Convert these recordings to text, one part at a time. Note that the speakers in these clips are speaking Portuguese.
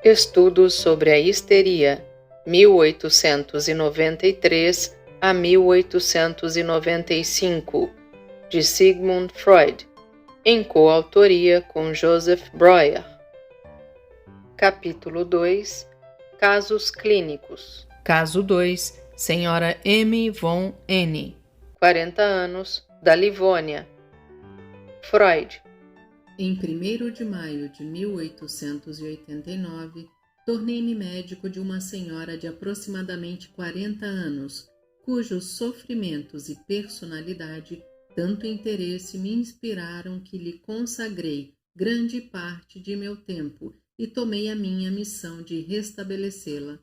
Estudos sobre a histeria, 1893 a 1895, de Sigmund Freud, em coautoria com Joseph Breuer. Capítulo 2. Casos clínicos. Caso 2. Senhora M. von N., 40 anos, da Livônia. Freud. Em 1º de maio de 1889, tornei-me médico de uma senhora de aproximadamente 40 anos, cujos sofrimentos e personalidade tanto interesse me inspiraram que lhe consagrei grande parte de meu tempo e tomei a minha missão de restabelecê-la.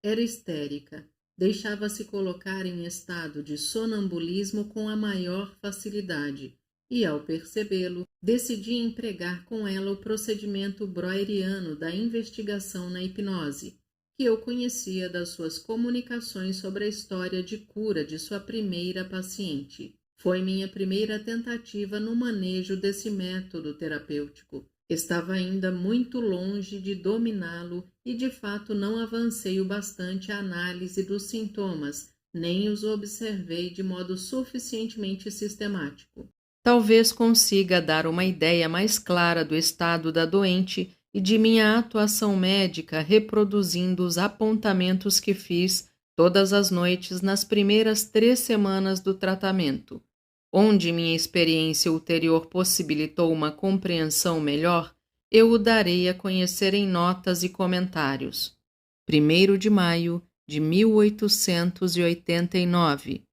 Era histérica, deixava-se colocar em estado de sonambulismo com a maior facilidade, e, ao percebê-lo, decidi empregar com ela o procedimento breueriano da investigação na hipnose, que eu conhecia das suas comunicações sobre a história de cura de sua primeira paciente. Foi minha primeira tentativa no manejo desse método terapêutico. Estava ainda muito longe de dominá-lo e, de fato, não avancei o bastante a análise dos sintomas, nem os observei de modo suficientemente sistemático. Talvez consiga dar uma ideia mais clara do estado da doente e de minha atuação médica reproduzindo os apontamentos que fiz todas as noites nas primeiras 3 semanas do tratamento. Onde minha experiência ulterior possibilitou uma compreensão melhor, eu o darei a conhecer em notas e comentários. 1º de maio de 1889.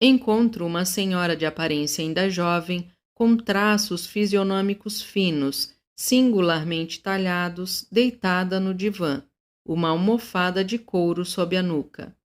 Encontro uma senhora de aparência ainda jovem, com traços fisionômicos finos, singularmente talhados, deitada no divã, uma almofada de couro sob a nuca.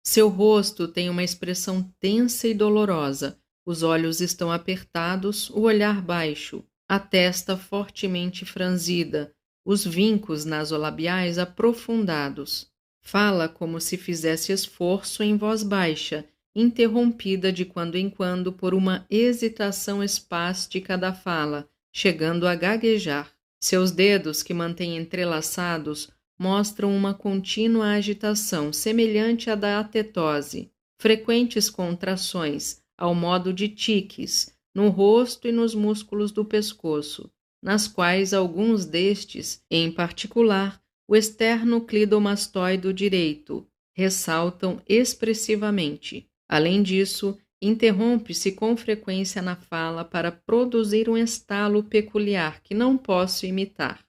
Seu rosto tem uma expressão tensa e dolorosa, os olhos estão apertados, o olhar baixo, a testa fortemente franzida, os vincos nasolabiais aprofundados. Fala como se fizesse esforço em voz baixa, interrompida de quando em quando por uma hesitação espástica da fala, chegando a gaguejar. Seus dedos, que mantém entrelaçados, mostram uma contínua agitação semelhante à da atetose, frequentes contrações, ao modo de tiques, no rosto e nos músculos do pescoço, nas quais alguns destes, em particular, o esternocleidomastoide direito, ressaltam expressivamente. Além disso, interrompe-se com frequência na fala para produzir um estalo peculiar que não posso imitar.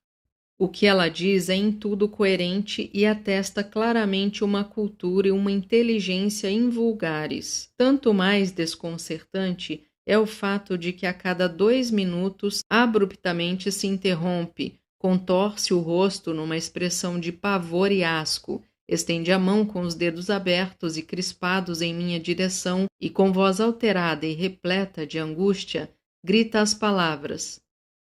O que ela diz é em tudo coerente e atesta claramente uma cultura e uma inteligência invulgares. Tanto mais desconcertante é o fato de que a cada 2 minutos abruptamente se interrompe, contorce o rosto numa expressão de pavor e asco, estende a mão com os dedos abertos e crispados em minha direção e, com voz alterada e repleta de angústia, grita as palavras: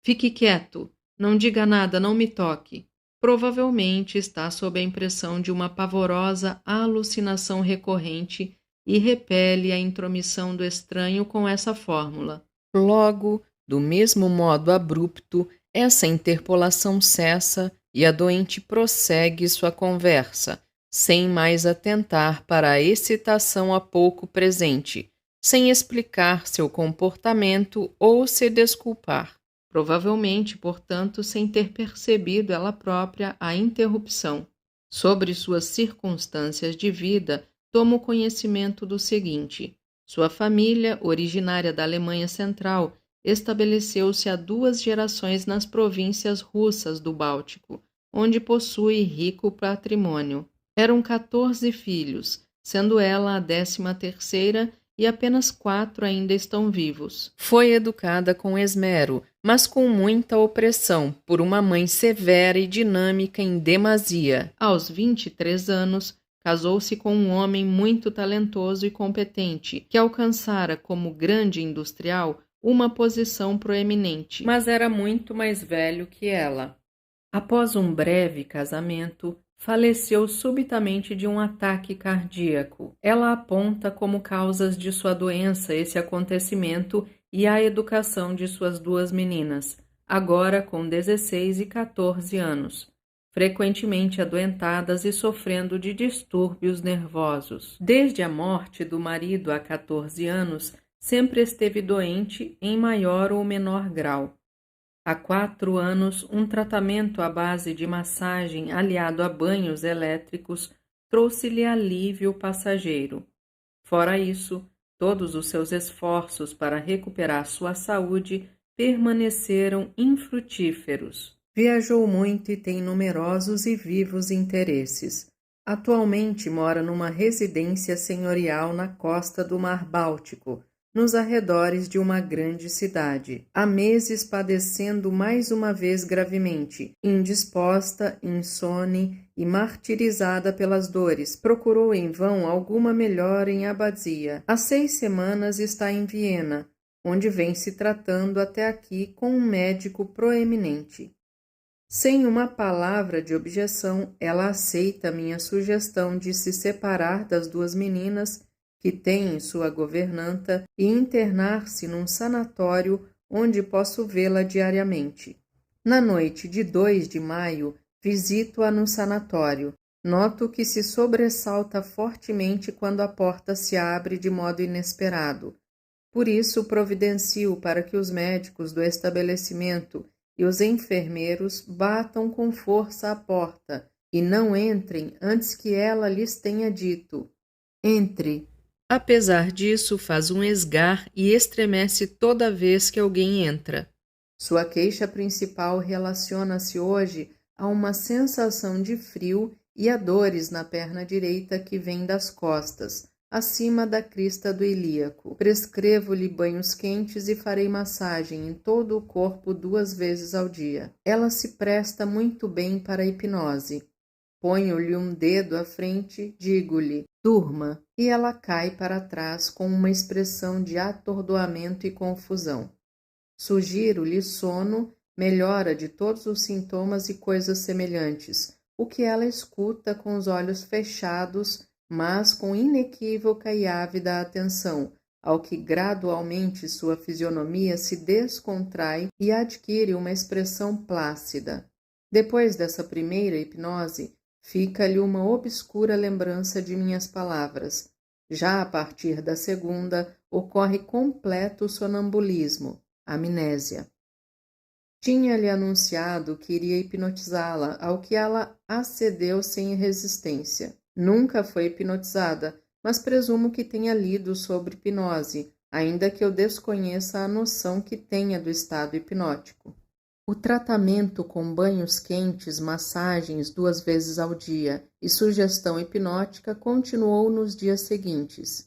"Fique quieto, não diga nada, não me toque." Provavelmente está sob a impressão de uma pavorosa alucinação recorrente e repele a intromissão do estranho com essa fórmula. Logo, do mesmo modo abrupto, essa interpolação cessa e a doente prossegue sua conversa, sem mais atentar para a excitação há pouco presente, sem explicar seu comportamento ou se desculpar. Provavelmente, portanto, sem ter percebido ela própria a interrupção. Sobre suas circunstâncias de vida, tomo conhecimento do seguinte: sua família, originária da Alemanha Central, estabeleceu-se há 2 gerações nas províncias russas do Báltico, onde possui rico patrimônio. Eram 14 filhos, sendo ela a 13ª e apenas 4 ainda estão vivos. Foi educada com esmero, mas com muita opressão, por uma mãe severa e dinâmica em demasia. Aos 23 anos, casou-se com um homem muito talentoso e competente, que alcançara como grande industrial uma posição proeminente, mas era muito mais velho que ela. Após um breve casamento, faleceu subitamente de um ataque cardíaco. Ela aponta como causas de sua doença esse acontecimento e a educação de suas 2 meninas, agora com 16 e 14 anos. frequentemente adoentadas e sofrendo de distúrbios nervosos. Desde a morte do marido há 14 anos, sempre esteve doente em maior ou menor grau. Há 4 anos, um tratamento à base de massagem aliado a banhos elétricos trouxe-lhe alívio passageiro. Fora isso, todos os seus esforços para recuperar sua saúde permaneceram infrutíferos. Viajou muito e tem numerosos e vivos interesses. Atualmente mora numa residência senhorial na costa do Mar Báltico, nos arredores de uma grande cidade. Há meses padecendo mais uma vez gravemente, indisposta, insone e martirizada pelas dores, procurou em vão alguma melhora em Abadia. Há 6 semanas está em Viena, onde vem se tratando até aqui com um médico proeminente. Sem uma palavra de objeção, ela aceita minha sugestão de se separar das 2 meninas que tem em sua governanta e internar-se num sanatório onde posso vê-la diariamente. Na noite de 2 de maio, visito-a no sanatório. Noto que se sobressalta fortemente quando a porta se abre de modo inesperado. Por isso, providencio para que os médicos do estabelecimento e os enfermeiros batam com força à porta e não entrem antes que ela lhes tenha dito: entre. Apesar disso, faz um esgar e estremece toda vez que alguém entra. Sua queixa principal relaciona-se hoje a uma sensação de frio e a dores na perna direita que vem das costas, acima da crista do ilíaco. Prescrevo-lhe banhos quentes e farei massagem em todo o corpo 2 vezes ao dia. Ela se presta muito bem para a hipnose. Ponho-lhe um dedo à frente, digo-lhe: durma, e ela cai para trás com uma expressão de atordoamento e confusão. Sugiro-lhe sono, melhora de todos os sintomas e coisas semelhantes, o que ela escuta com os olhos fechados, mas com inequívoca e ávida atenção, ao que gradualmente sua fisionomia se descontrai e adquire uma expressão plácida. Depois dessa primeira hipnose, fica-lhe uma obscura lembrança de minhas palavras. Já a partir da segunda, ocorre completo sonambulismo, amnésia. Tinha-lhe anunciado que iria hipnotizá-la, ao que ela acedeu sem resistência. Nunca foi hipnotizada, mas presumo que tenha lido sobre hipnose, ainda que eu desconheça a noção que tenha do estado hipnótico. O tratamento com banhos quentes, massagens 2 vezes ao dia e sugestão hipnótica continuou nos dias seguintes.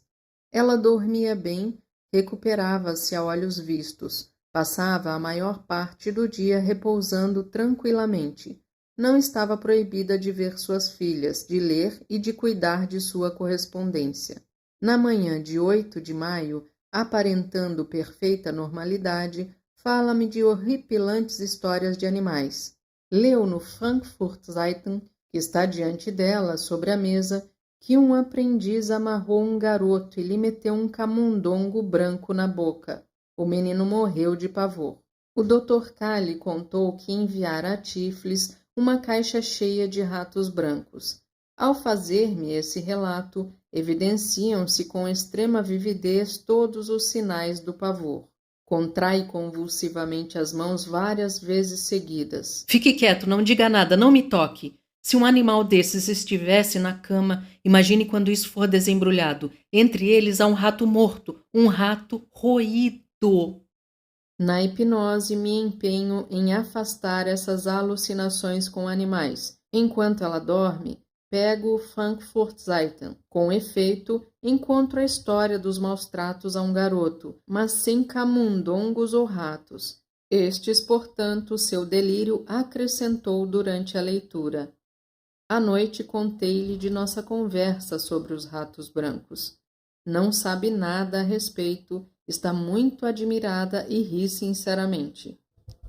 Ela dormia bem, recuperava-se a olhos vistos, passava a maior parte do dia repousando tranquilamente. Não estava proibida de ver suas filhas, de ler e de cuidar de sua correspondência. Na manhã de 8 de maio, aparentando perfeita normalidade, fala-me de horripilantes histórias de animais. Leu no Frankfurt Zeitung, que está diante dela, sobre a mesa, que um aprendiz amarrou um garoto e lhe meteu um camundongo branco na boca. O menino morreu de pavor. O Dr. Kali contou que enviara a Tiflis uma caixa cheia de ratos brancos. Ao fazer-me esse relato, evidenciam-se com extrema vividez todos os sinais do pavor. Contrai convulsivamente as mãos várias vezes seguidas. Fique quieto, não diga nada, não me toque. Se um animal desses estivesse na cama, imagine quando isso for desembrulhado. Entre eles há um rato morto, um rato roído. Na hipnose, me empenho em afastar essas alucinações com animais. Enquanto ela dorme, pego o Frankfurt Zeitung. Com efeito, encontro a história dos maus-tratos a um garoto, mas sem camundongos ou ratos. Estes, portanto, seu delírio acrescentou durante a leitura. À noite contei-lhe de nossa conversa sobre os ratos brancos. Não sabe nada a respeito, está muito admirada e ri sinceramente.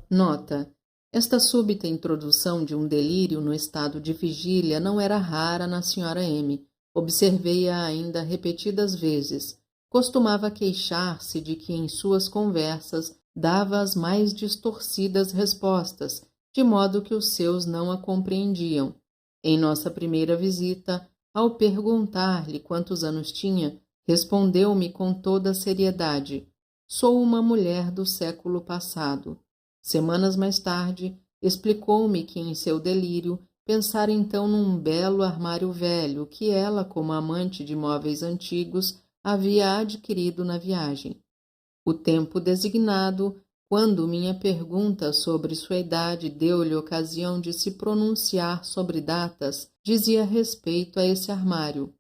Nota: esta súbita introdução de um delírio no estado de vigília não era rara na Sra. M. Observei-a ainda repetidas vezes. Costumava queixar-se de que em suas conversas dava as mais distorcidas respostas, de modo que os seus não a compreendiam. Em nossa primeira visita, ao perguntar-lhe quantos anos tinha, respondeu-me com toda a seriedade: sou uma mulher do século passado. Semanas mais tarde, explicou-me que em seu delírio pensara então num belo armário velho que ela, como amante de móveis antigos, havia adquirido na viagem. O tempo designado, quando minha pergunta sobre sua idade deu-lhe ocasião de se pronunciar sobre datas, dizia respeito a esse armário.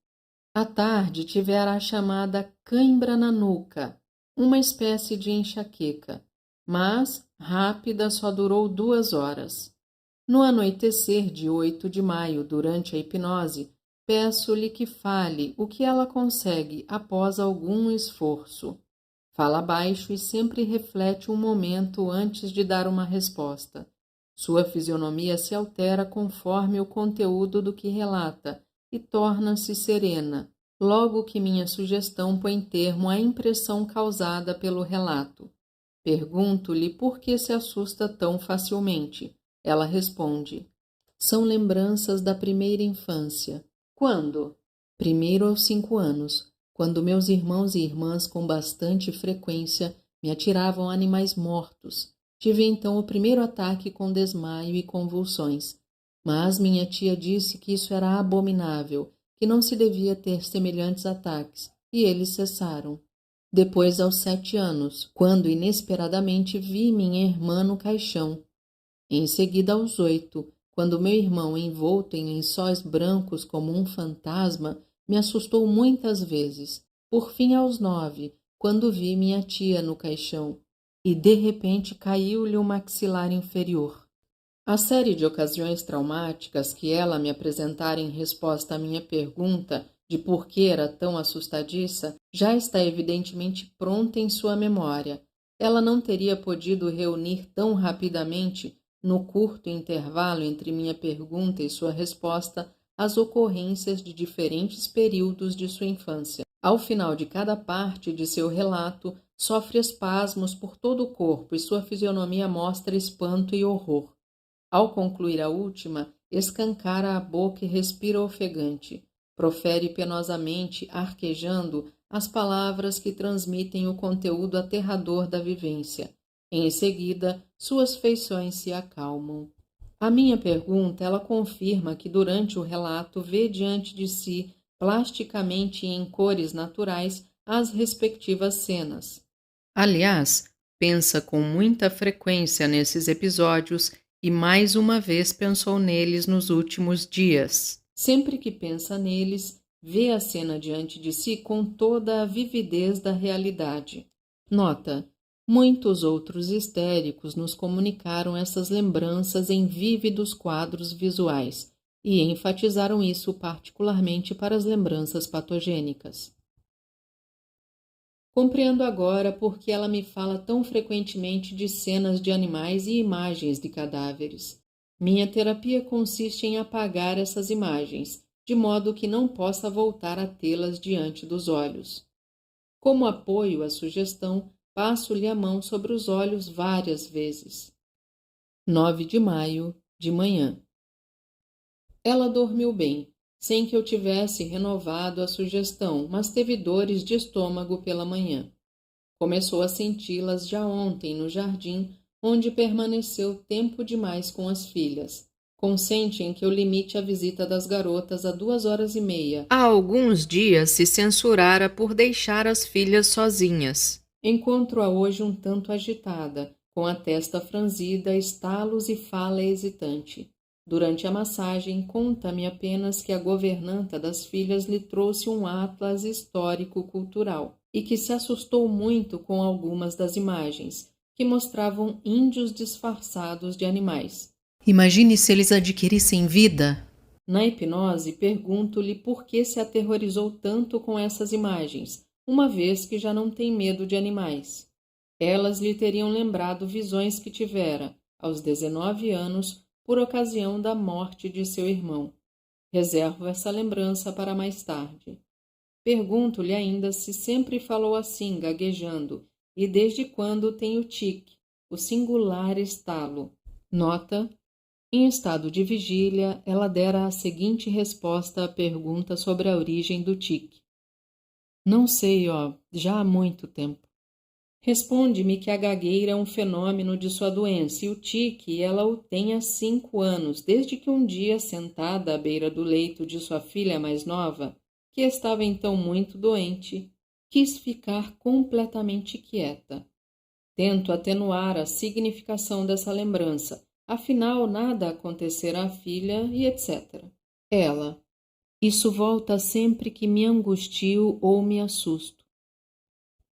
À tarde tivera a chamada cãibra na nuca, uma espécie de enxaqueca, mas, rápida, só durou 2 horas. No anoitecer de 8 de maio, durante a hipnose, peço-lhe que fale o que ela consegue após algum esforço. Fala baixo e sempre reflete um momento antes de dar uma resposta. Sua fisionomia se altera conforme o conteúdo do que relata e torna-se serena, logo que minha sugestão põe termo à impressão causada pelo relato. Pergunto-lhe por que se assusta tão facilmente. Ela responde: são lembranças da primeira infância. Quando? Primeiro aos 5 anos, quando meus irmãos e irmãs com bastante frequência me atiravam animais mortos. Tive então o primeiro ataque com desmaio e convulsões. Mas minha tia disse que isso era abominável, que não se devia ter semelhantes ataques, e eles cessaram. Depois aos 7 anos, quando inesperadamente vi minha irmã no caixão. Em seguida aos 8, quando meu irmão, envolto em lençóis brancos como um fantasma, me assustou muitas vezes. Por fim aos 9, quando vi minha tia no caixão, e de repente caiu-lhe o maxilar inferior. A série de ocasiões traumáticas que ela me apresentara em resposta à minha pergunta de por que era tão assustadiça já está evidentemente pronta em sua memória. Ela não teria podido reunir tão rapidamente, no curto intervalo entre minha pergunta e sua resposta, as ocorrências de diferentes períodos de sua infância. Ao final de cada parte de seu relato, sofre espasmos por todo o corpo e sua fisionomia mostra espanto e horror. Ao concluir a última, escancara a boca e respira ofegante. Profere penosamente, arquejando, as palavras que transmitem o conteúdo aterrador da vivência. Em seguida, suas feições se acalmam. À minha pergunta, ela confirma que durante o relato vê diante de si, plasticamente e em cores naturais, as respectivas cenas. Aliás, pensa com muita frequência nesses episódios e mais uma vez pensou neles nos últimos dias. Sempre que pensa neles, vê a cena diante de si com toda a vividez da realidade. Nota: muitos outros histéricos nos comunicaram essas lembranças em vívidos quadros visuais e enfatizaram isso particularmente para as lembranças patogênicas. Compreendo agora por que ela me fala tão frequentemente de cenas de animais e imagens de cadáveres. Minha terapia consiste em apagar essas imagens, de modo que não possa voltar a tê-las diante dos olhos. Como apoio à sugestão, passo-lhe a mão sobre os olhos várias vezes. 9 de maio, de manhã. Ela dormiu bem, sem que eu tivesse renovado a sugestão, mas teve dores de estômago pela manhã. Começou a senti-las já ontem no jardim, onde permaneceu tempo demais com as filhas. Consente em que eu limite a visita das garotas a 2h30. Há alguns dias se censurara por deixar as filhas sozinhas. Encontro-a hoje um tanto agitada, com a testa franzida, estalos e fala hesitante. Durante a massagem, conta-me apenas que a governanta das filhas lhe trouxe um atlas histórico-cultural e que se assustou muito com algumas das imagens, que mostravam índios disfarçados de animais. Imagine se eles adquirissem vida. Na hipnose, pergunto-lhe por que se aterrorizou tanto com essas imagens, uma vez que já não tem medo de animais. Elas lhe teriam lembrado visões que tivera, aos 19 anos, por ocasião da morte de seu irmão. Reservo essa lembrança para mais tarde. Pergunto-lhe ainda se sempre falou assim, gaguejando, e desde quando tem o tique, o singular estalo. Nota: Em estado de vigília, ela dera a seguinte resposta à pergunta sobre a origem do tique. Não sei, já há muito tempo. Responde-me que a gagueira é um fenômeno de sua doença e o tique ela o tem há 5 anos, desde que um dia, sentada à beira do leito de sua filha mais nova, que estava então muito doente, quis ficar completamente quieta. Tento atenuar a significação dessa lembrança, afinal nada acontecerá à filha e etc. Ela, isso volta sempre que me angustio ou me assusto.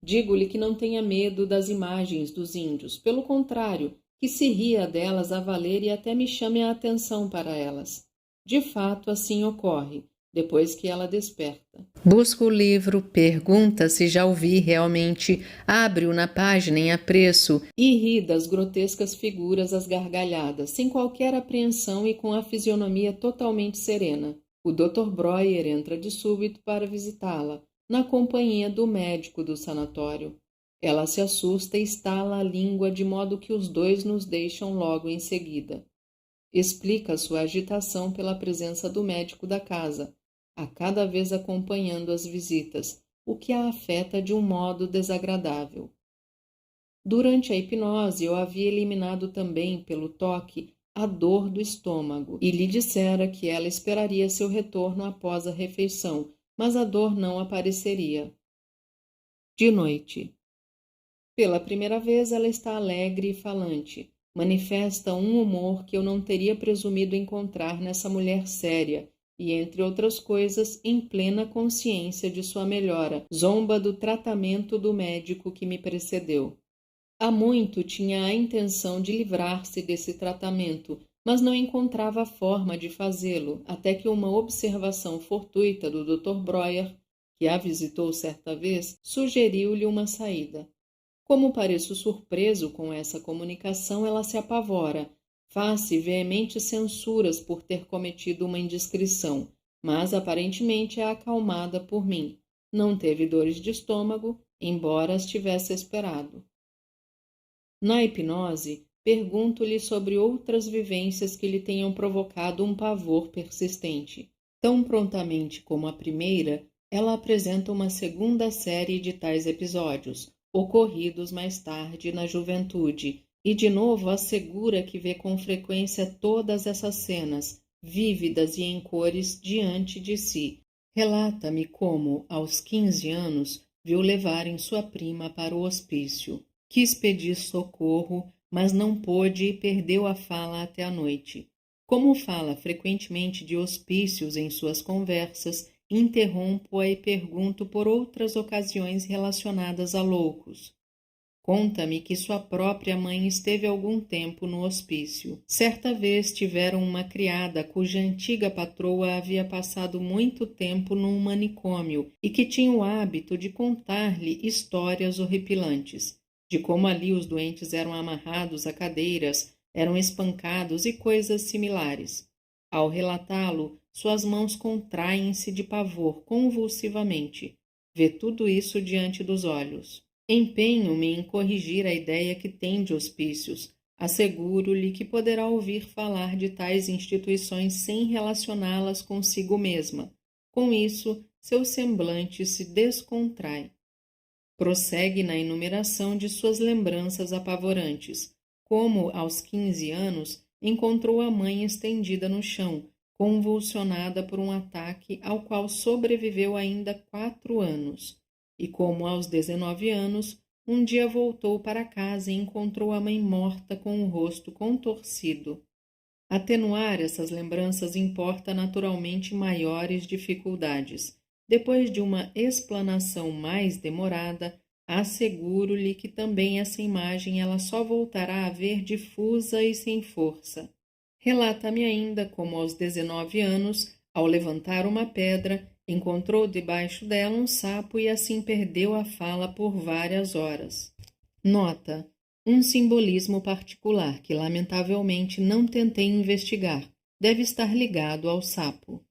Digo-lhe que não tenha medo das imagens dos índios, pelo contrário, que se ria delas a valer e até me chame a atenção para elas. De fato, assim ocorre, depois que ela desperta. Busca o livro, pergunta se já o vi realmente, abre-o na página em apreço e ri das grotescas figuras às gargalhadas, sem qualquer apreensão e com a fisionomia totalmente serena. O Dr. Breuer entra de súbito para visitá-la, na companhia do médico do sanatório. Ela se assusta e estala a língua de modo que os dois nos deixam logo em seguida. Explica sua agitação pela presença do médico da casa, a cada vez acompanhando as visitas, o que a afeta de um modo desagradável. Durante a hipnose, eu havia eliminado também, pelo toque, a dor do estômago e lhe dissera que ela esperaria seu retorno após a refeição, mas a dor não apareceria. De noite. Pela primeira vez ela está alegre e falante. Manifesta um humor que eu não teria presumido encontrar nessa mulher séria e, entre outras coisas, em plena consciência de sua melhora, zomba do tratamento do médico que me precedeu. Há muito tinha a intenção de livrar-se desse tratamento, mas não encontrava a forma de fazê-lo, até que uma observação fortuita do Dr. Breuer, que a visitou certa vez, sugeriu-lhe uma saída. Como pareço surpreso com essa comunicação, ela se apavora, faz-se veementes censuras por ter cometido uma indiscrição, mas aparentemente é acalmada por mim. Não teve dores de estômago, embora as tivesse esperado. Na hipnose, pergunto-lhe sobre outras vivências que lhe tenham provocado um pavor persistente. Tão prontamente como a primeira, ela apresenta uma segunda série de tais episódios, ocorridos mais tarde na juventude, e de novo assegura que vê com frequência todas essas cenas, vívidas e em cores, diante de si. Relata-me como, aos 15 anos, viu levarem sua prima para o hospício. Quis pedir socorro, mas não pôde e perdeu a fala até a noite. Como fala frequentemente de hospícios em suas conversas, interrompo-a e pergunto por outras ocasiões relacionadas a loucos. Conta-me que sua própria mãe esteve algum tempo no hospício. Certa vez tiveram uma criada cuja antiga patroa havia passado muito tempo num manicômio e que tinha o hábito de contar-lhe histórias horripilantes, de como ali os doentes eram amarrados a cadeiras, eram espancados e coisas similares. Ao relatá-lo, suas mãos contraem-se de pavor convulsivamente. Vê tudo isso diante dos olhos. Empenho-me em corrigir a ideia que tem de hospícios. Asseguro-lhe que poderá ouvir falar de tais instituições sem relacioná-las consigo mesma. Com isso, seu semblante se descontrai. Prossegue na enumeração de suas lembranças apavorantes, como, aos 15 anos, encontrou a mãe estendida no chão, convulsionada por um ataque ao qual sobreviveu ainda 4 anos, e como, aos 19 anos, um dia voltou para casa e encontrou a mãe morta com o rosto contorcido. Atenuar essas lembranças importa naturalmente maiores dificuldades. Depois de uma explanação mais demorada, asseguro-lhe que também essa imagem ela só voltará a ver difusa e sem força. Relata-me ainda como aos 19 anos, ao levantar uma pedra, encontrou debaixo dela um sapo e assim perdeu a fala por várias horas. Nota: um simbolismo particular que lamentavelmente não tentei investigar. Deve estar ligado ao sapo.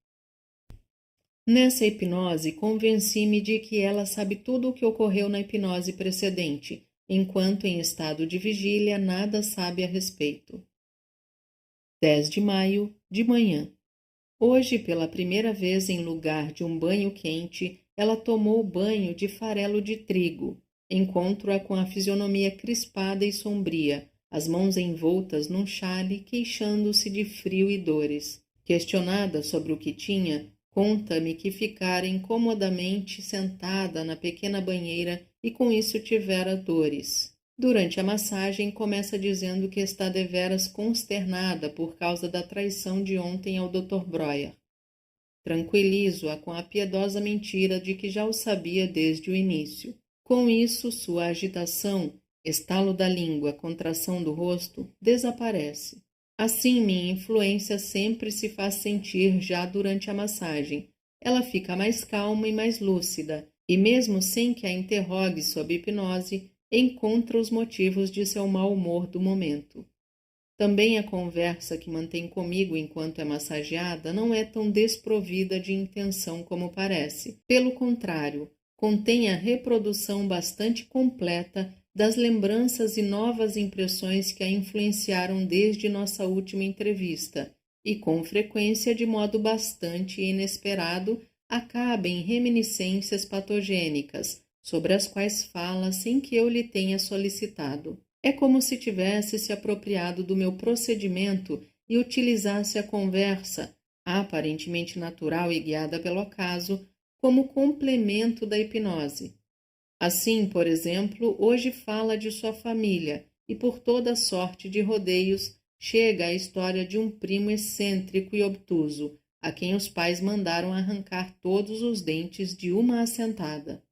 Nessa hipnose, convenci-me de que ela sabe tudo o que ocorreu na hipnose precedente, enquanto em estado de vigília nada sabe a respeito. 10 de maio, de manhã. Hoje, pela primeira vez em lugar de um banho quente, ela tomou banho de farelo de trigo. Encontro-a com a fisionomia crispada e sombria, as mãos envoltas num xale, queixando-se de frio e dores. Questionada sobre o que tinha, conta-me que ficara incomodamente sentada na pequena banheira e com isso tivera dores. Durante a massagem, começa dizendo que está deveras consternada por causa da traição de ontem ao Dr. Breuer. Tranquilizo-a com a piedosa mentira de que já o sabia desde o início. Com isso, sua agitação, estalo da língua, contração do rosto, desaparece. Assim, minha influência sempre se faz sentir já durante a massagem. Ela fica mais calma e mais lúcida, e mesmo sem que a interrogue sob hipnose, encontra os motivos de seu mau humor do momento. Também a conversa que mantém comigo enquanto é massageada não é tão desprovida de intenção como parece. Pelo contrário, contém a reprodução bastante completa das lembranças e novas impressões que a influenciaram desde nossa última entrevista, e com frequência, de modo bastante inesperado, acaba em reminiscências patogênicas, sobre as quais fala sem que eu lhe tenha solicitado. É como se tivesse se apropriado do meu procedimento e utilizasse a conversa, aparentemente natural e guiada pelo acaso, como complemento da hipnose. Assim, por exemplo, hoje fala de sua família e, por toda sorte de rodeios, chega a história de um primo excêntrico e obtuso, a quem os pais mandaram arrancar todos os dentes de uma assentada.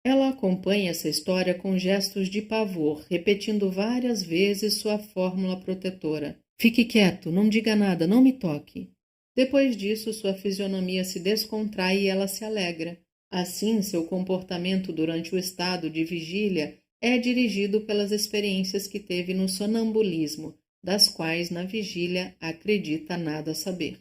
Ela acompanha essa história com gestos de pavor, repetindo várias vezes sua fórmula protetora. Fique quieto, não diga nada, não me toque. Depois disso, sua fisionomia se descontrai e ela se alegra. Assim, seu comportamento durante o estado de vigília é dirigido pelas experiências que teve no sonambulismo, das quais na vigília acredita nada saber.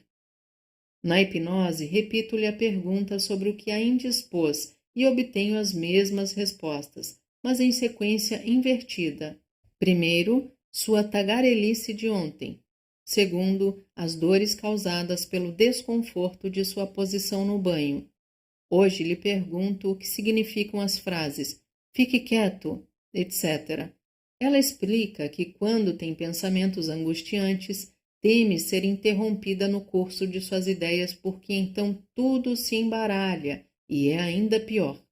Na hipnose, repito-lhe a pergunta sobre o que a indispôs e obtenho as mesmas respostas, mas em sequência invertida. Primeiro, sua tagarelice de ontem. Segundo, as dores causadas pelo desconforto de sua posição no banho. Hoje lhe pergunto o que significam as frases "fique quieto", etc. Ela explica que quando tem pensamentos angustiantes, teme ser interrompida no curso de suas ideias porque então tudo se embaralha e é ainda pior.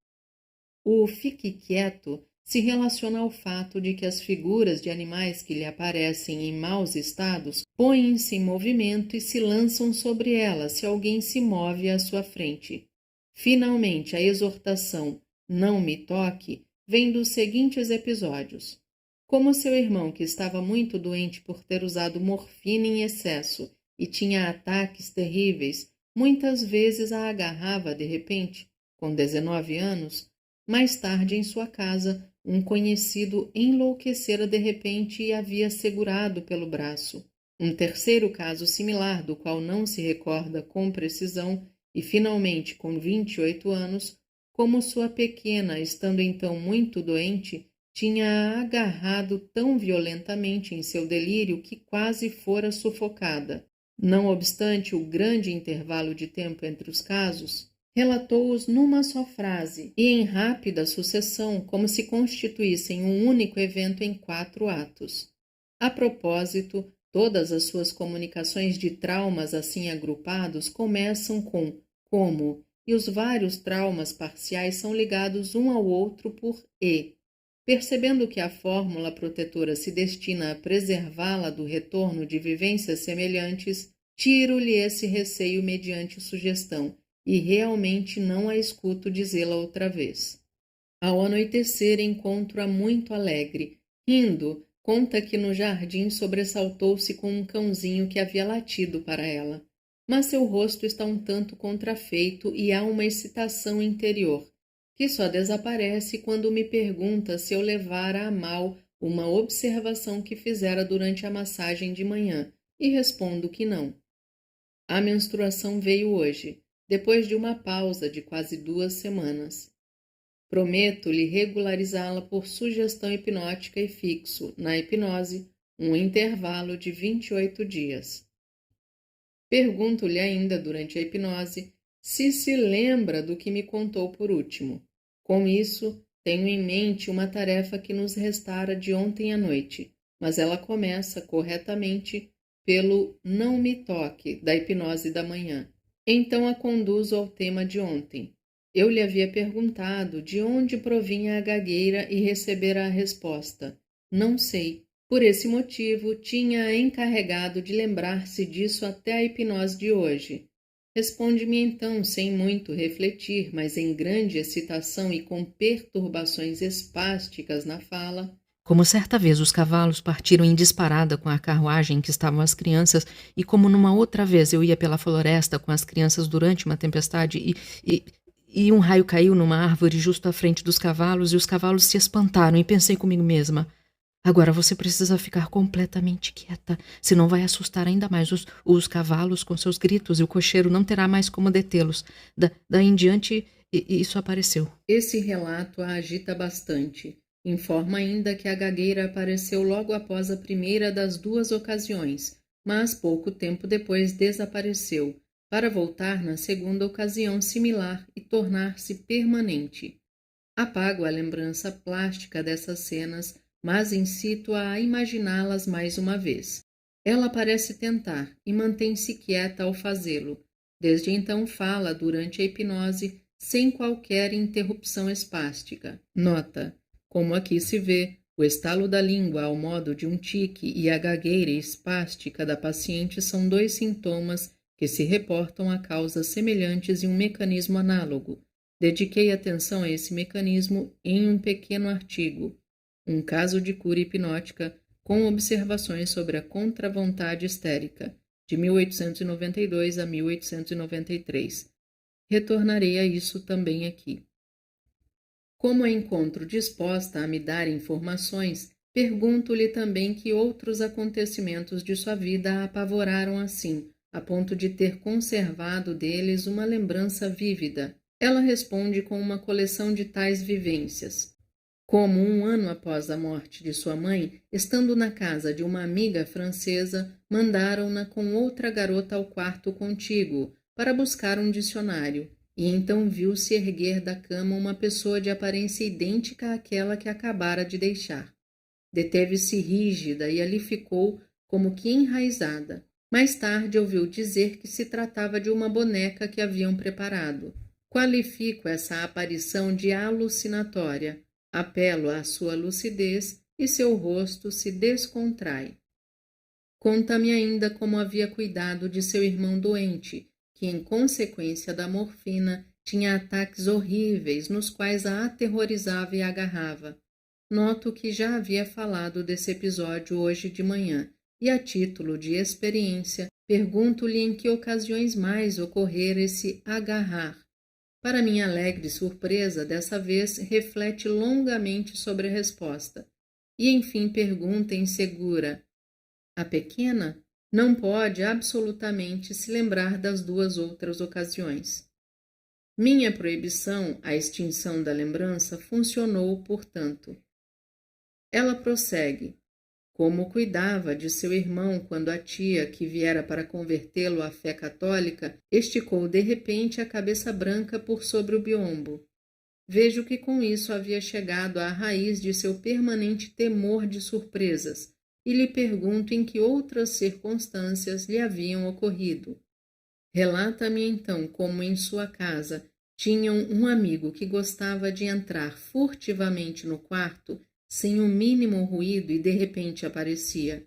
O "fique quieto" se relaciona ao fato de que as figuras de animais que lhe aparecem em maus estados põem-se em movimento e se lançam sobre ela se alguém se move à sua frente. Finalmente, a exortação "não me toque" vem dos seguintes episódios. Como seu irmão, que estava muito doente por ter usado morfina em excesso e tinha ataques terríveis, muitas vezes a agarrava de repente, com 19 anos, mais tarde em sua casa, um conhecido enlouquecera de repente e havia segurado pelo braço. Um terceiro caso similar, do qual não se recorda com precisão, e finalmente com 28 anos, como sua pequena, estando então muito doente, tinha-a agarrado tão violentamente em seu delírio que quase fora sufocada. Não obstante o grande intervalo de tempo entre os casos, relatou-os numa só frase e em rápida sucessão, como se constituíssem um único evento em 4 atos. A propósito, todas as suas comunicações de traumas assim agrupados começam com "como", e os vários traumas parciais são ligados um ao outro por "e". Percebendo que a fórmula protetora se destina a preservá-la do retorno de vivências semelhantes, tiro-lhe esse receio mediante sugestão, e realmente não a escuto dizê-la outra vez. Ao anoitecer, encontro-a muito alegre. Rindo, conta que no jardim sobressaltou-se com um cãozinho que havia latido para ela. Mas seu rosto está um tanto contrafeito e há uma excitação interior, que só desaparece quando me pergunta se eu levara a mal uma observação que fizera durante a massagem de manhã, e respondo que não. A menstruação veio hoje, depois de uma pausa de quase 2 semanas. Prometo-lhe regularizá-la por sugestão hipnótica e fixo, na hipnose, um intervalo de 28 dias. Pergunto-lhe ainda durante a hipnose se lembra do que me contou por último. Com isso, tenho em mente uma tarefa que nos restara de ontem à noite, mas ela começa corretamente pelo não me toque da hipnose da manhã. Então a conduzo ao tema de ontem. Eu lhe havia perguntado de onde provinha a gagueira e recebera a resposta: não sei. Por esse motivo, tinha encarregado de lembrar-se disso até a hipnose de hoje. Responde-me então, sem muito refletir, mas em grande excitação e com perturbações espásticas na fala: Como certa vez os cavalos partiram em disparada com a carruagem em que estavam as crianças, e como numa outra vez eu ia pela floresta com as crianças durante uma tempestade e um raio caiu numa árvore justo à frente dos cavalos e os cavalos se espantaram e pensei comigo mesma: agora você precisa ficar completamente quieta, senão vai assustar ainda mais os cavalos com seus gritos e o cocheiro não terá mais como detê-los. Daí em diante, isso apareceu. Esse relato a agita bastante. Informa ainda que a gagueira apareceu logo após a primeira das duas ocasiões, mas pouco tempo depois desapareceu, para voltar na segunda ocasião similar e tornar-se permanente. Apago a lembrança plástica dessas cenas, mas incito-a a imaginá-las mais uma vez. Ela parece tentar e mantém-se quieta ao fazê-lo. Desde então fala durante a hipnose sem qualquer interrupção espástica. Nota: como aqui se vê, o estalo da língua ao modo de um tique e a gagueira espástica da paciente são dois sintomas que se reportam a causas semelhantes e um mecanismo análogo. Dediquei atenção a esse mecanismo em um pequeno artigo, um caso de cura hipnótica com observações sobre a contravontade histérica, de 1892 a 1893. Retornarei a isso também aqui. Como a encontro disposta a me dar informações, pergunto-lhe também que outros acontecimentos de sua vida a apavoraram assim, a ponto de ter conservado deles uma lembrança vívida. Ela responde com uma coleção de tais vivências. Como 1 ano após a morte de sua mãe, estando na casa de uma amiga francesa, mandaram-na com outra garota ao quarto contíguo para buscar um dicionário, e então viu-se erguer da cama uma pessoa de aparência idêntica àquela que acabara de deixar. Deteve-se rígida e ali ficou como que enraizada. Mais tarde ouviu dizer que se tratava de uma boneca que haviam preparado. Qualifico essa aparição de alucinatória. Apelo à sua lucidez e seu rosto se descontrai. Conta-me ainda como havia cuidado de seu irmão doente, que, em consequência da morfina, tinha ataques horríveis nos quais a aterrorizava e agarrava. Noto que já havia falado desse episódio hoje de manhã, e a título de experiência, pergunto-lhe em que ocasiões mais ocorrera esse agarrar. Para minha alegre surpresa, dessa vez reflete longamente sobre a resposta, e enfim pergunta insegura: a pequena não pode absolutamente se lembrar das duas outras ocasiões. Minha proibição à extinção da lembrança funcionou, portanto. Ela prossegue: como cuidava de seu irmão quando a tia, que viera para convertê-lo à fé católica, esticou de repente a cabeça branca por sobre o biombo. Vejo que com isso havia chegado à raiz de seu permanente temor de surpresas, e lhe pergunto em que outras circunstâncias lhe haviam ocorrido. Relata-me então como em sua casa tinham um amigo que gostava de entrar furtivamente no quarto sem o mínimo ruído e de repente aparecia.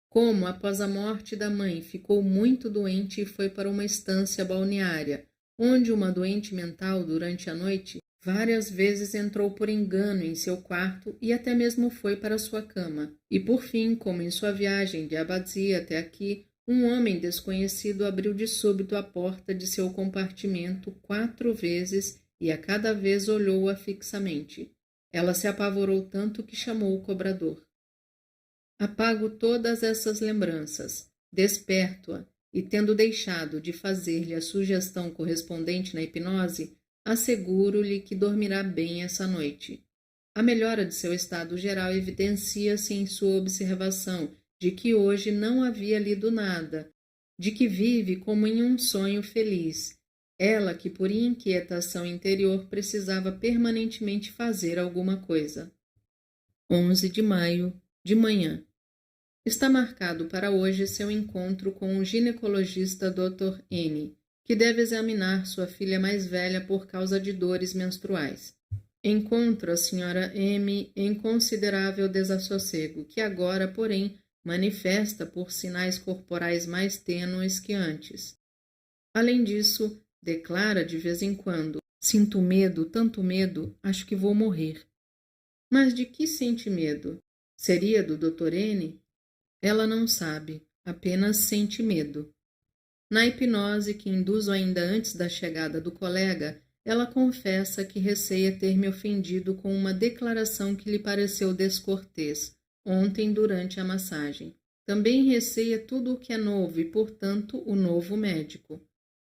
Como, após a morte da mãe, ficou muito doente e foi para uma estância balneária, onde uma doente mental, durante a noite, várias vezes entrou por engano em seu quarto e até mesmo foi para sua cama. E por fim, como em sua viagem de abadia até aqui, um homem desconhecido abriu de súbito a porta de seu compartimento 4 vezes e a cada vez olhou-a fixamente. Ela se apavorou tanto que chamou o cobrador. Apago todas essas lembranças, desperto-a e, tendo deixado de fazer-lhe a sugestão correspondente na hipnose, asseguro-lhe que dormirá bem essa noite. A melhora de seu estado geral evidencia-se em sua observação de que hoje não havia lido nada, de que vive como em um sonho feliz, ela que por inquietação interior precisava permanentemente fazer alguma coisa. 11 de maio, de manhã. Está marcado para hoje seu encontro com o ginecologista Dr. N., que deve examinar sua filha mais velha por causa de dores menstruais. Encontro a Sra. M. em considerável desassossego, que agora, porém, manifesta por sinais corporais mais tênues que antes. Além disso, declara de vez em quando: sinto medo, tanto medo, acho que vou morrer. Mas de que sente medo? Seria do Dr. N? Ela não sabe, apenas sente medo. Na hipnose que induzo ainda antes da chegada do colega, ela confessa que receia ter me ofendido com uma declaração que lhe pareceu descortês, ontem durante a massagem. Também receia tudo o que é novo e, portanto, o novo médico.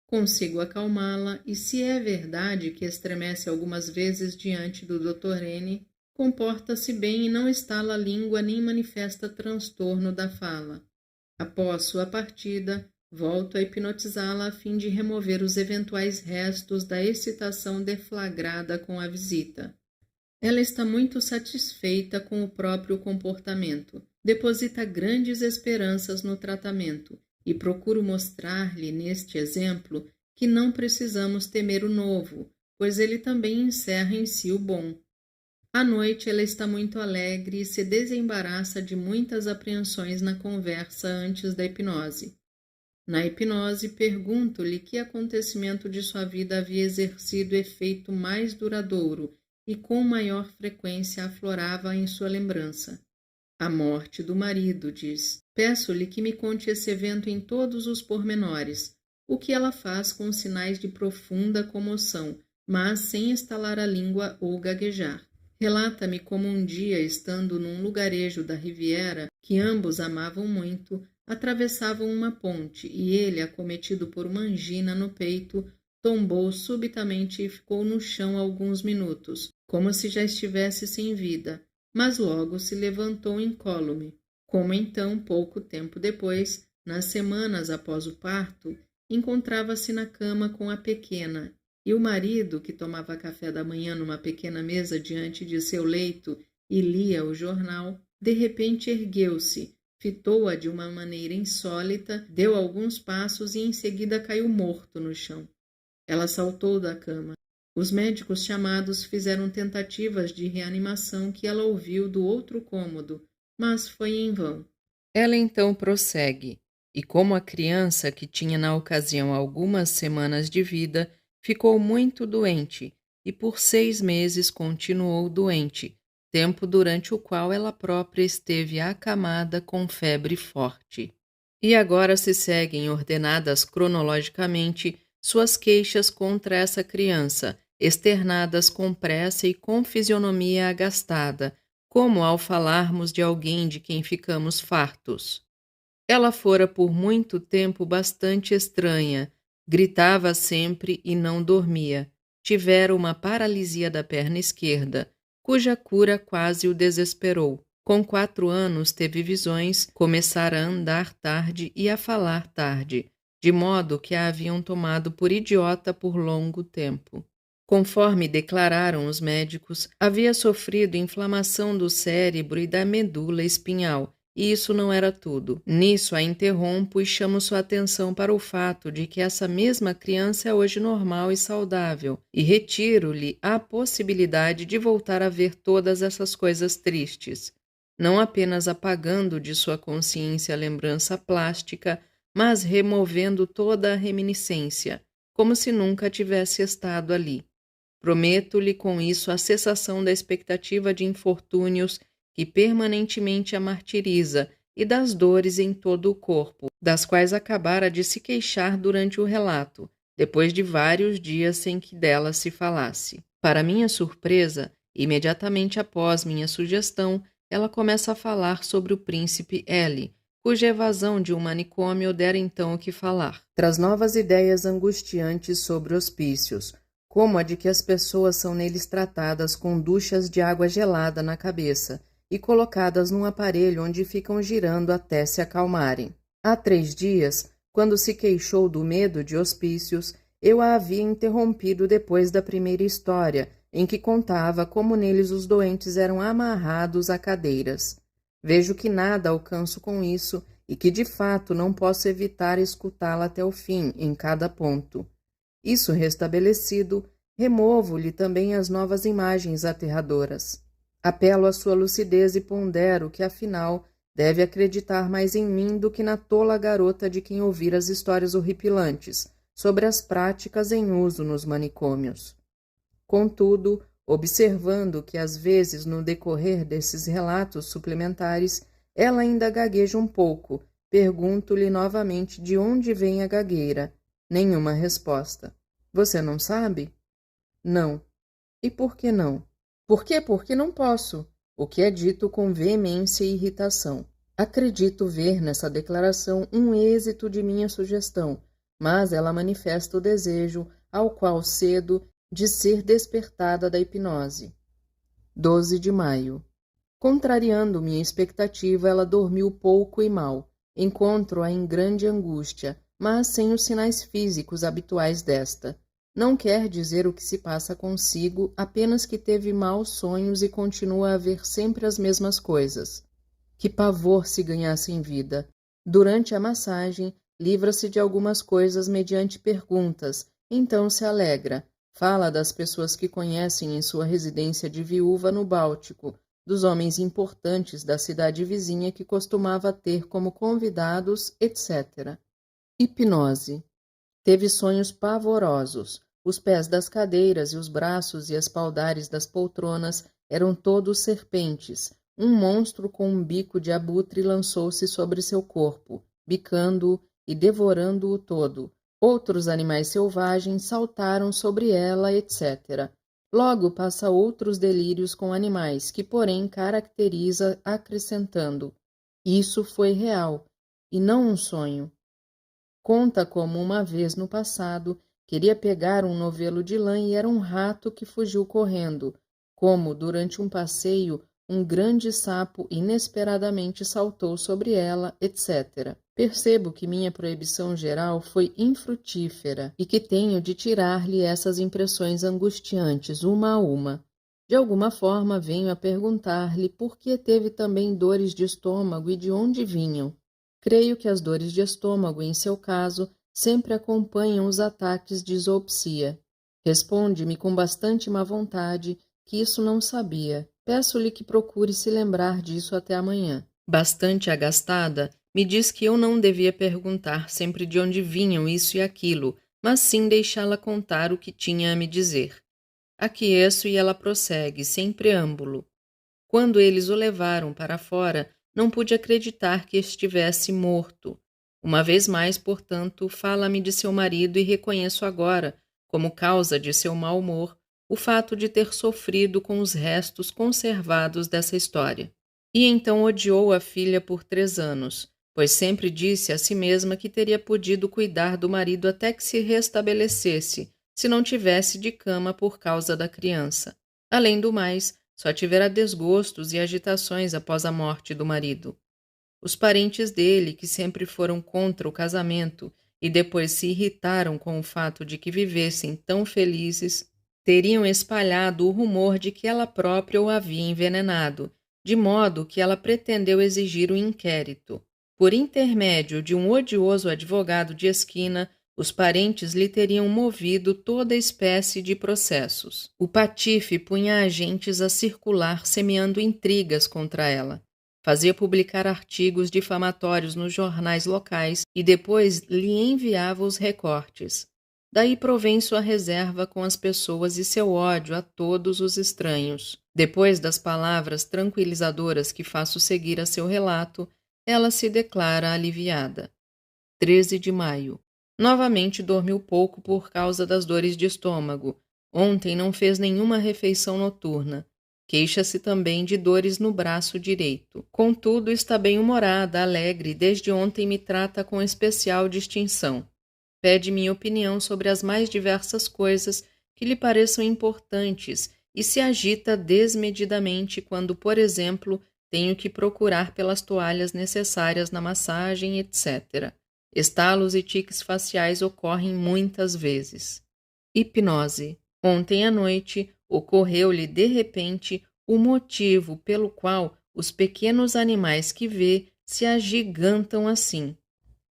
Consigo acalmá-la e, se é verdade que estremece algumas vezes diante do Dr. N., comporta-se bem e não estala a língua nem manifesta transtorno da fala. Após sua partida, volto a hipnotizá-la a fim de remover os eventuais restos da excitação deflagrada com a visita. Ela está muito satisfeita com o próprio comportamento, deposita grandes esperanças no tratamento e procuro mostrar-lhe neste exemplo que não precisamos temer o novo, pois ele também encerra em si o bom. À noite ela está muito alegre e se desembaraça de muitas apreensões na conversa antes da hipnose. Na hipnose, pergunto-lhe que acontecimento de sua vida havia exercido efeito mais duradouro e com maior frequência aflorava em sua lembrança. A morte do marido, diz. Peço-lhe que me conte esse evento em todos os pormenores, o que ela faz com sinais de profunda comoção, mas sem estalar a língua ou gaguejar. Relata-me como um dia, estando num lugarejo da Riviera, que ambos amavam muito, atravessavam uma ponte e ele, acometido por uma angina no peito, tombou subitamente e ficou no chão alguns minutos, como se já estivesse sem vida, mas logo se levantou incólume. Como então, pouco tempo depois, nas semanas após o parto, encontrava-se na cama com a pequena, e o marido, que tomava café da manhã numa pequena mesa diante de seu leito e lia o jornal, de repente ergueu-se, fitou-a de uma maneira insólita, deu alguns passos e em seguida caiu morto no chão. Ela saltou da cama. Os médicos chamados fizeram tentativas de reanimação que ela ouviu do outro cômodo, mas foi em vão. Ela então prossegue, e como a criança, que tinha na ocasião algumas semanas de vida, ficou muito doente, e por 6 meses continuou doente, tempo durante o qual ela própria esteve acamada com febre forte. E agora se seguem, ordenadas cronologicamente, suas queixas contra essa criança, externadas com pressa e com fisionomia agastada, como ao falarmos de alguém de quem ficamos fartos. Ela fora por muito tempo bastante estranha, gritava sempre e não dormia. Tivera uma paralisia da perna esquerda, cuja cura quase o desesperou. Com 4 anos teve visões, começara a andar tarde e a falar tarde, de modo que a haviam tomado por idiota por longo tempo. Conforme declararam os médicos, havia sofrido inflamação do cérebro e da medula espinhal, e isso não era tudo. Nisso a interrompo e chamo sua atenção para o fato de que essa mesma criança é hoje normal e saudável, e retiro-lhe a possibilidade de voltar a ver todas essas coisas tristes, não apenas apagando de sua consciência a lembrança plástica, mas removendo toda a reminiscência, como se nunca tivesse estado ali. Prometo-lhe com isso a cessação da expectativa de infortúnios que permanentemente a martiriza e das dores em todo o corpo, das quais acabara de se queixar durante o relato, depois de vários dias sem que dela se falasse. Para minha surpresa, imediatamente após minha sugestão, ela começa a falar sobre o príncipe L., cuja evasão de um manicômio dera então o que falar. Traz novas ideias angustiantes sobre hospícios, como a de que as pessoas são neles tratadas com duchas de água gelada na cabeça e colocadas num aparelho onde ficam girando até se acalmarem. Há 3 dias, Quando se queixou do medo de hospícios, eu a havia interrompido depois da primeira história, em que contava como neles os doentes eram amarrados a cadeiras. Vejo que nada alcanço com isso e que de fato não posso evitar escutá-la até o fim, em cada ponto. Isso restabelecido, removo-lhe também as novas imagens aterradoras. Apelo à sua lucidez e pondero que, afinal, deve acreditar mais em mim do que na tola garota de quem ouvir as histórias horripilantes sobre as práticas em uso nos manicômios. Contudo, observando que às vezes no decorrer desses relatos suplementares ela ainda gagueja um pouco, pergunto-lhe novamente de onde vem a gagueira. Nenhuma resposta. Você não sabe? Não. E por que não? Por quê? Porque não posso. O que é dito com veemência e irritação. Acredito ver nessa declaração um êxito de minha sugestão, mas ela manifesta o desejo, ao qual cedo, de ser despertada da hipnose. 12 de maio. Contrariando minha expectativa, ela dormiu pouco e mal. Encontro-a em grande angústia, mas sem os sinais físicos habituais desta. Não quer dizer o que se passa consigo, apenas que teve maus sonhos e continua a ver sempre as mesmas coisas. Que pavor se ganhasse em vida. Durante a massagem, livra-se de algumas coisas mediante perguntas, então se alegra. Fala das pessoas que conhecem em sua residência de viúva no Báltico, dos homens importantes da cidade vizinha que costumava ter como convidados, etc. Hipnose. Teve sonhos pavorosos. Os pés das cadeiras e os braços e espaldares das poltronas eram todos serpentes. Um monstro com um bico de abutre lançou-se sobre seu corpo, bicando-o e devorando-o todo. Outros animais selvagens saltaram sobre ela, etc. Logo passa outros delírios com animais, que porém caracteriza acrescentando: isso foi real, e não um sonho. Conta como uma vez no passado queria pegar um novelo de lã e era um rato que fugiu correndo, como, durante um passeio, um grande sapo inesperadamente saltou sobre ela, etc. Percebo que minha proibição geral foi infrutífera e que tenho de tirar-lhe essas impressões angustiantes, uma a uma. De alguma forma venho a perguntar-lhe por que teve também dores de estômago e de onde vinham. Creio que as dores de estômago, em seu caso, sempre acompanham os ataques de zoopsia. Responde-me com bastante má vontade que isso não sabia. Peço-lhe que procure se lembrar disso até amanhã. Bastante agastada, me diz que eu não devia perguntar sempre de onde vinham isso e aquilo, mas sim deixá-la contar o que tinha a me dizer. Aqueço e ela prossegue, sem preâmbulo. Quando eles o levaram para fora, não pude acreditar que estivesse morto. Uma vez mais, portanto, fala-me de seu marido e reconheço agora, como causa de seu mau humor, o fato de ter sofrido com os restos conservados dessa história. E então odiou a filha por 3 anos, pois sempre disse a si mesma que teria podido cuidar do marido até que se restabelecesse, se não tivesse de cama por causa da criança. Além do mais, só tivera desgostos e agitações após a morte do marido. Os parentes dele, que sempre foram contra o casamento e depois se irritaram com o fato de que vivessem tão felizes, teriam espalhado o rumor de que ela própria o havia envenenado, de modo que ela pretendeu exigir um inquérito. Por intermédio de um odioso advogado de esquina, os parentes lhe teriam movido toda espécie de processos. O patife punha agentes a circular semeando intrigas contra ela. Fazia publicar artigos difamatórios nos jornais locais e depois lhe enviava os recortes. Daí provém sua reserva com as pessoas e seu ódio a todos os estranhos. Depois das palavras tranquilizadoras que faço seguir a seu relato, ela se declara aliviada. 13 de maio. Novamente dormiu pouco por causa das dores de estômago. Ontem não fez nenhuma refeição noturna. Queixa-se também de dores no braço direito. Contudo, está bem-humorada, alegre e desde ontem me trata com especial distinção. Pede minha opinião sobre as mais diversas coisas que lhe pareçam importantes e se agita desmedidamente quando, por exemplo, tenho que procurar pelas toalhas necessárias na massagem, etc. Estalos e tiques faciais ocorrem muitas vezes. Hipnose. Ontem à noite, ocorreu-lhe de repente o motivo pelo qual os pequenos animais que vê se agigantam assim.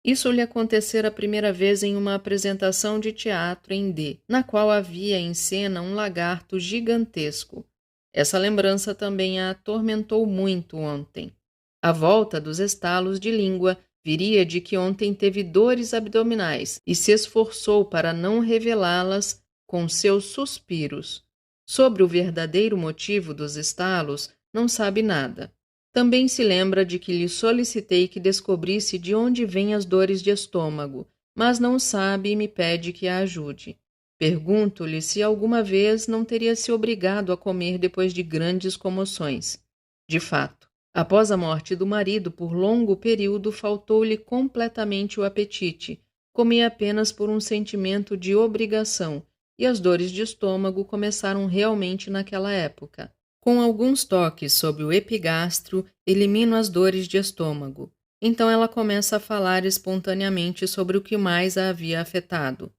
Isso lhe acontecera a primeira vez em uma apresentação de teatro em D, na qual havia em cena um lagarto gigantesco. Essa lembrança também a atormentou muito ontem. À volta dos estalos de língua, viria de que ontem teve dores abdominais e se esforçou para não revelá-las com seus suspiros. Sobre o verdadeiro motivo dos estalos, não sabe nada. Também se lembra de que lhe solicitei que descobrisse de onde vêm as dores de estômago, mas não sabe e me pede que a ajude. Pergunto-lhe se alguma vez não teria se obrigado a comer depois de grandes comoções. De fato, após a morte do marido, por longo período faltou-lhe completamente o apetite, comia apenas por um sentimento de obrigação, e as dores de estômago começaram realmente naquela época. Com alguns toques sobre o epigastro, elimino as dores de estômago. Então ela começa a falar espontaneamente sobre o que mais a havia afetado.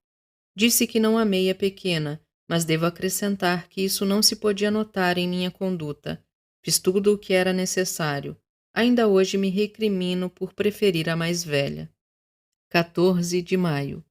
Disse que não amei a pequena, mas devo acrescentar que isso não se podia notar em minha conduta. Fiz tudo o que era necessário. Ainda hoje me recrimino por preferir a mais velha. 14 de maio.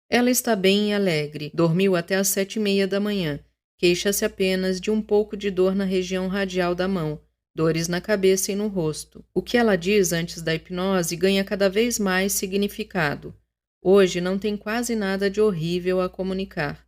Ela está bem e alegre, dormiu até às 7h30 da manhã. Queixa-se apenas de um pouco de dor na região radial da mão, dores na cabeça e no rosto. O que ela diz antes da hipnose ganha cada vez mais significado. Hoje não tem quase nada de horrível a comunicar.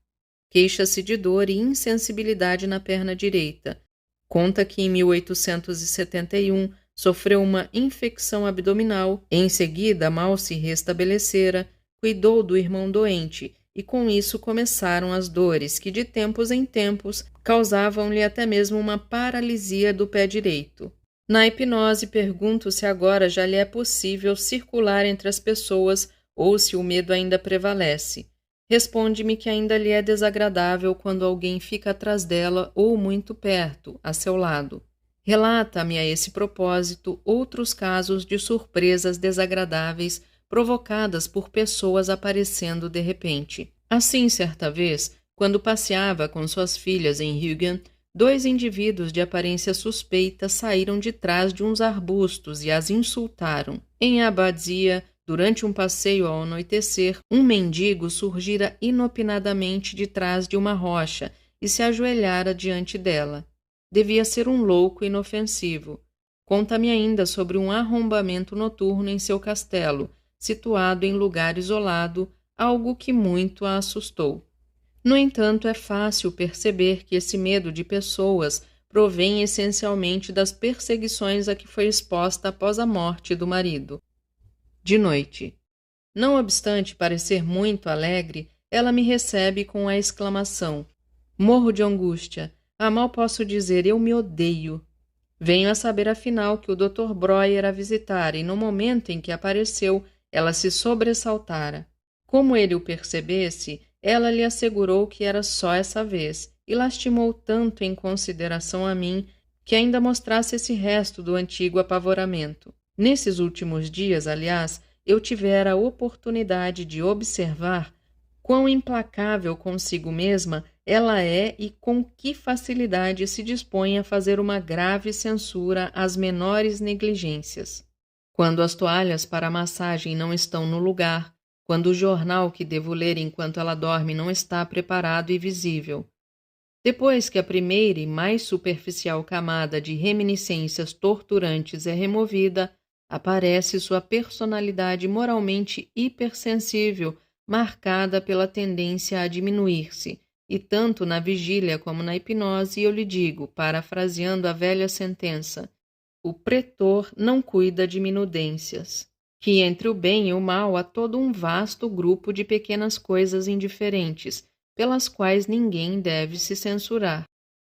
Queixa-se de dor e insensibilidade na perna direita. Conta que em 1871 sofreu uma infecção abdominal, em seguida mal se restabelecera, cuidou do irmão doente e com isso começaram as dores que de tempos em tempos causavam-lhe até mesmo uma paralisia do pé direito. Na hipnose pergunto se agora já lhe é possível circular entre as pessoas ou se o medo ainda prevalece. Responde-me que ainda lhe é desagradável quando alguém fica atrás dela ou muito perto, a seu lado. Relata-me a esse propósito outros casos de surpresas desagradáveis provocadas por pessoas aparecendo de repente. Assim, certa vez, quando passeava com suas filhas em Hügen, 2 indivíduos de aparência suspeita saíram de trás de uns arbustos e as insultaram. Em Abadia, durante um passeio ao anoitecer, um mendigo surgira inopinadamente de trás de uma rocha e se ajoelhara diante dela. Devia ser um louco inofensivo. Conta-me ainda sobre um arrombamento noturno em seu castelo, situado em lugar isolado, algo que muito a assustou. No entanto, é fácil perceber que esse medo de pessoas provém essencialmente das perseguições a que foi exposta após a morte do marido. De noite. Não obstante parecer muito alegre, ela me recebe com a exclamação: morro de angústia, mal posso dizer, eu me odeio. Venho a saber afinal que o Dr. Breuer a visitar e no momento em que apareceu, ela se sobressaltara. Como ele o percebesse, ela lhe assegurou que era só essa vez e lastimou tanto em consideração a mim que ainda mostrasse esse resto do antigo apavoramento. Nesses últimos dias, aliás, eu tivera a oportunidade de observar quão implacável consigo mesma ela é e com que facilidade se dispõe a fazer uma grave censura às menores negligências. Quando as toalhas para a massagem não estão no lugar, quando o jornal que devo ler enquanto ela dorme não está preparado e visível. Depois que a primeira e mais superficial camada de reminiscências torturantes é removida, aparece sua personalidade moralmente hipersensível, marcada pela tendência a diminuir-se, e tanto na vigília como na hipnose eu lhe digo, parafraseando a velha sentença: o pretor não cuida de minudências, que entre o bem e o mal há todo um vasto grupo de pequenas coisas indiferentes, pelas quais ninguém deve se censurar.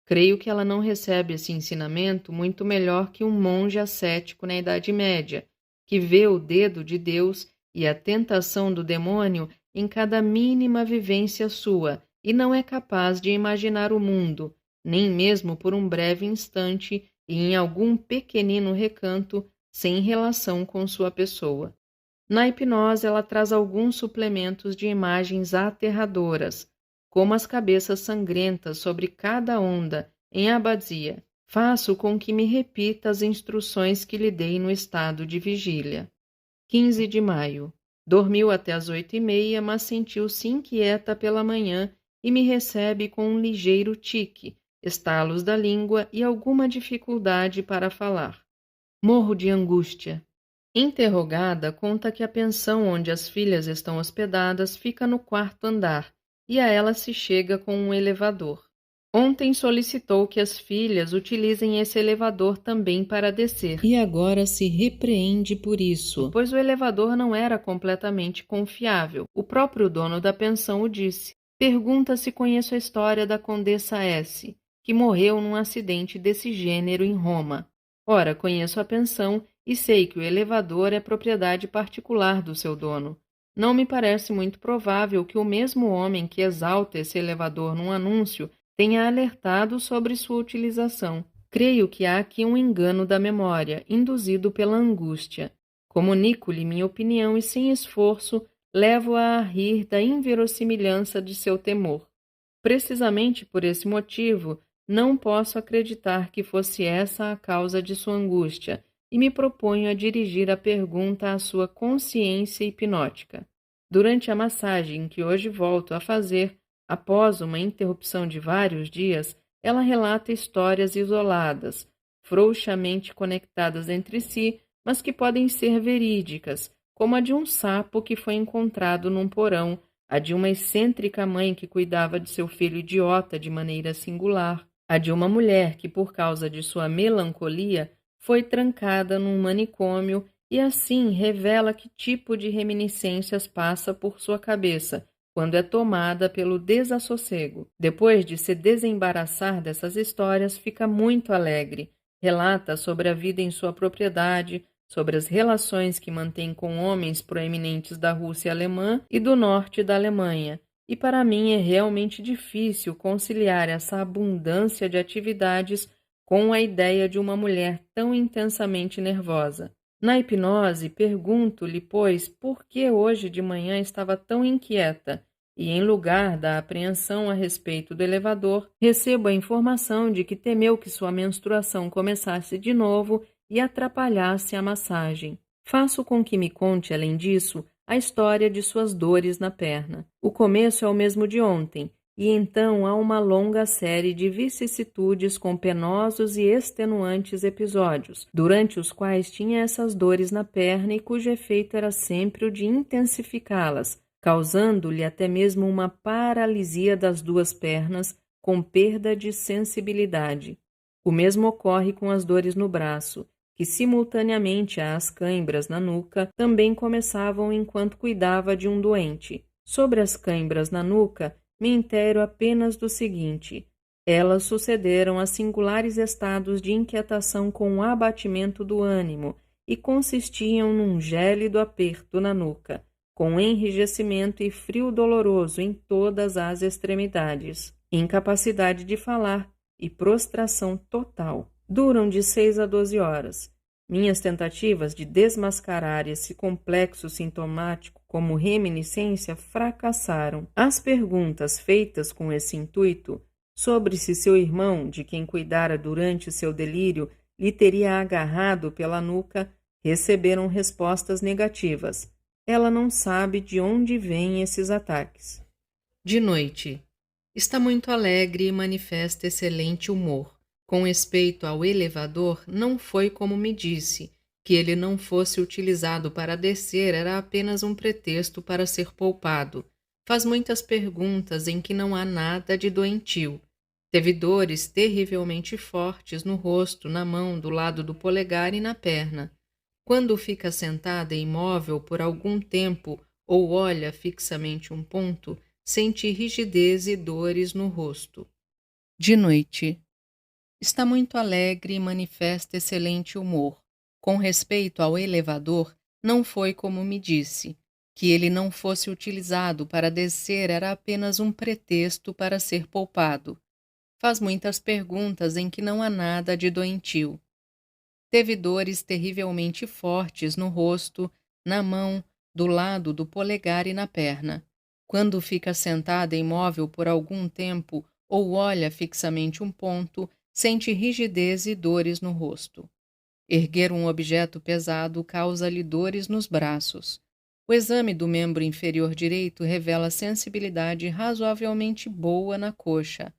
Creio que ela não recebe esse ensinamento muito melhor que um monge ascético na Idade Média, que vê o dedo de Deus e a tentação do demônio em cada mínima vivência sua e não é capaz de imaginar o mundo, nem mesmo por um breve instante e em algum pequenino recanto, sem relação com sua pessoa. Na hipnose, ela traz alguns suplementos de imagens aterradoras, como as cabeças sangrentas sobre cada onda em abadia. Faço com que me repita as instruções que lhe dei no estado de vigília. 15 de maio. Dormiu até as 8h30, mas sentiu-se inquieta pela manhã e me recebe com um ligeiro tique, estalos da língua e alguma dificuldade para falar. Morro de angústia. Interrogada, conta que a pensão onde as filhas estão hospedadas fica no quarto andar e a ela se chega com um elevador. Ontem solicitou que as filhas utilizem esse elevador também para descer. E agora se repreende por isso, pois o elevador não era completamente confiável. O próprio dono da pensão o disse. Pergunta se conheço a história da Condessa S., que morreu num acidente desse gênero em Roma. Ora, conheço a pensão e sei que o elevador é propriedade particular do seu dono. Não me parece muito provável que o mesmo homem que exalta esse elevador num anúncio tenha alertado sobre sua utilização. Creio que há aqui um engano da memória, induzido pela angústia. Comunico-lhe minha opinião e, sem esforço, levo-a a rir da inverossimilhança de seu temor. Precisamente por esse motivo, não posso acreditar que fosse essa a causa de sua angústia, e me proponho a dirigir a pergunta à sua consciência hipnótica. Durante a massagem que hoje volto a fazer, após uma interrupção de vários dias, ela relata histórias isoladas, frouxamente conectadas entre si, mas que podem ser verídicas, como a de um sapo que foi encontrado num porão, a de uma excêntrica mãe que cuidava de seu filho idiota de maneira singular, a de uma mulher que, por causa de sua melancolia, foi trancada num manicômio e assim revela que tipo de reminiscências passa por sua cabeça quando é tomada pelo desassossego. Depois de se desembaraçar dessas histórias, fica muito alegre. Relata sobre a vida em sua propriedade, sobre as relações que mantém com homens proeminentes da Rússia alemã e do norte da Alemanha. E para mim é realmente difícil conciliar essa abundância de atividades com a ideia de uma mulher tão intensamente nervosa. Na hipnose, pergunto-lhe, pois, por que hoje de manhã estava tão inquieta, e em lugar da apreensão a respeito do elevador, recebo a informação de que temeu que sua menstruação começasse de novo e atrapalhasse a massagem. Faço com que me conte, além disso, a história de suas dores na perna. O começo é o mesmo de ontem, e então há uma longa série de vicissitudes com penosos e extenuantes episódios, durante os quais tinha essas dores na perna e cujo efeito era sempre o de intensificá-las, causando-lhe até mesmo uma paralisia das duas pernas, com perda de sensibilidade. O mesmo ocorre com as dores no braço, que simultaneamente às cãibras na nuca também começavam enquanto cuidava de um doente. Sobre as cãibras na nuca, me inteiro apenas do seguinte: elas sucederam a singulares estados de inquietação com o abatimento do ânimo e consistiam num gélido aperto na nuca, com enrijecimento e frio doloroso em todas as extremidades, incapacidade de falar e prostração total. Duram de 6 a 12 horas. Minhas tentativas de desmascarar esse complexo sintomático como reminiscência fracassaram. As perguntas feitas com esse intuito, sobre se seu irmão, de quem cuidara durante seu delírio, lhe teria agarrado pela nuca, receberam respostas negativas. Ela não sabe de onde vêm esses ataques. De noite. Está muito alegre e manifesta excelente humor. Com respeito ao elevador, não foi como me disse. Que ele não fosse utilizado para descer era apenas um pretexto para ser poupado. Faz muitas perguntas em que não há nada de doentio. Teve dores terrivelmente fortes no rosto, na mão, do lado do polegar e na perna. Quando fica sentada e imóvel por algum tempo ou olha fixamente um ponto, sente rigidez e dores no rosto. De noite. Está muito alegre e manifesta excelente humor. Com respeito ao elevador, não foi como me disse. Que ele não fosse utilizado para descer era apenas um pretexto para ser poupado. Faz muitas perguntas em que não há nada de doentio. Teve dores terrivelmente fortes no rosto, na mão, do lado do polegar e na perna. Quando fica sentada imóvel por algum tempo ou olha fixamente um ponto, sente rigidez e dores no rosto. Erguer um objeto pesado causa-lhe dores nos braços. O exame do membro inferior direito revela sensibilidade razoavelmente boa na coxa,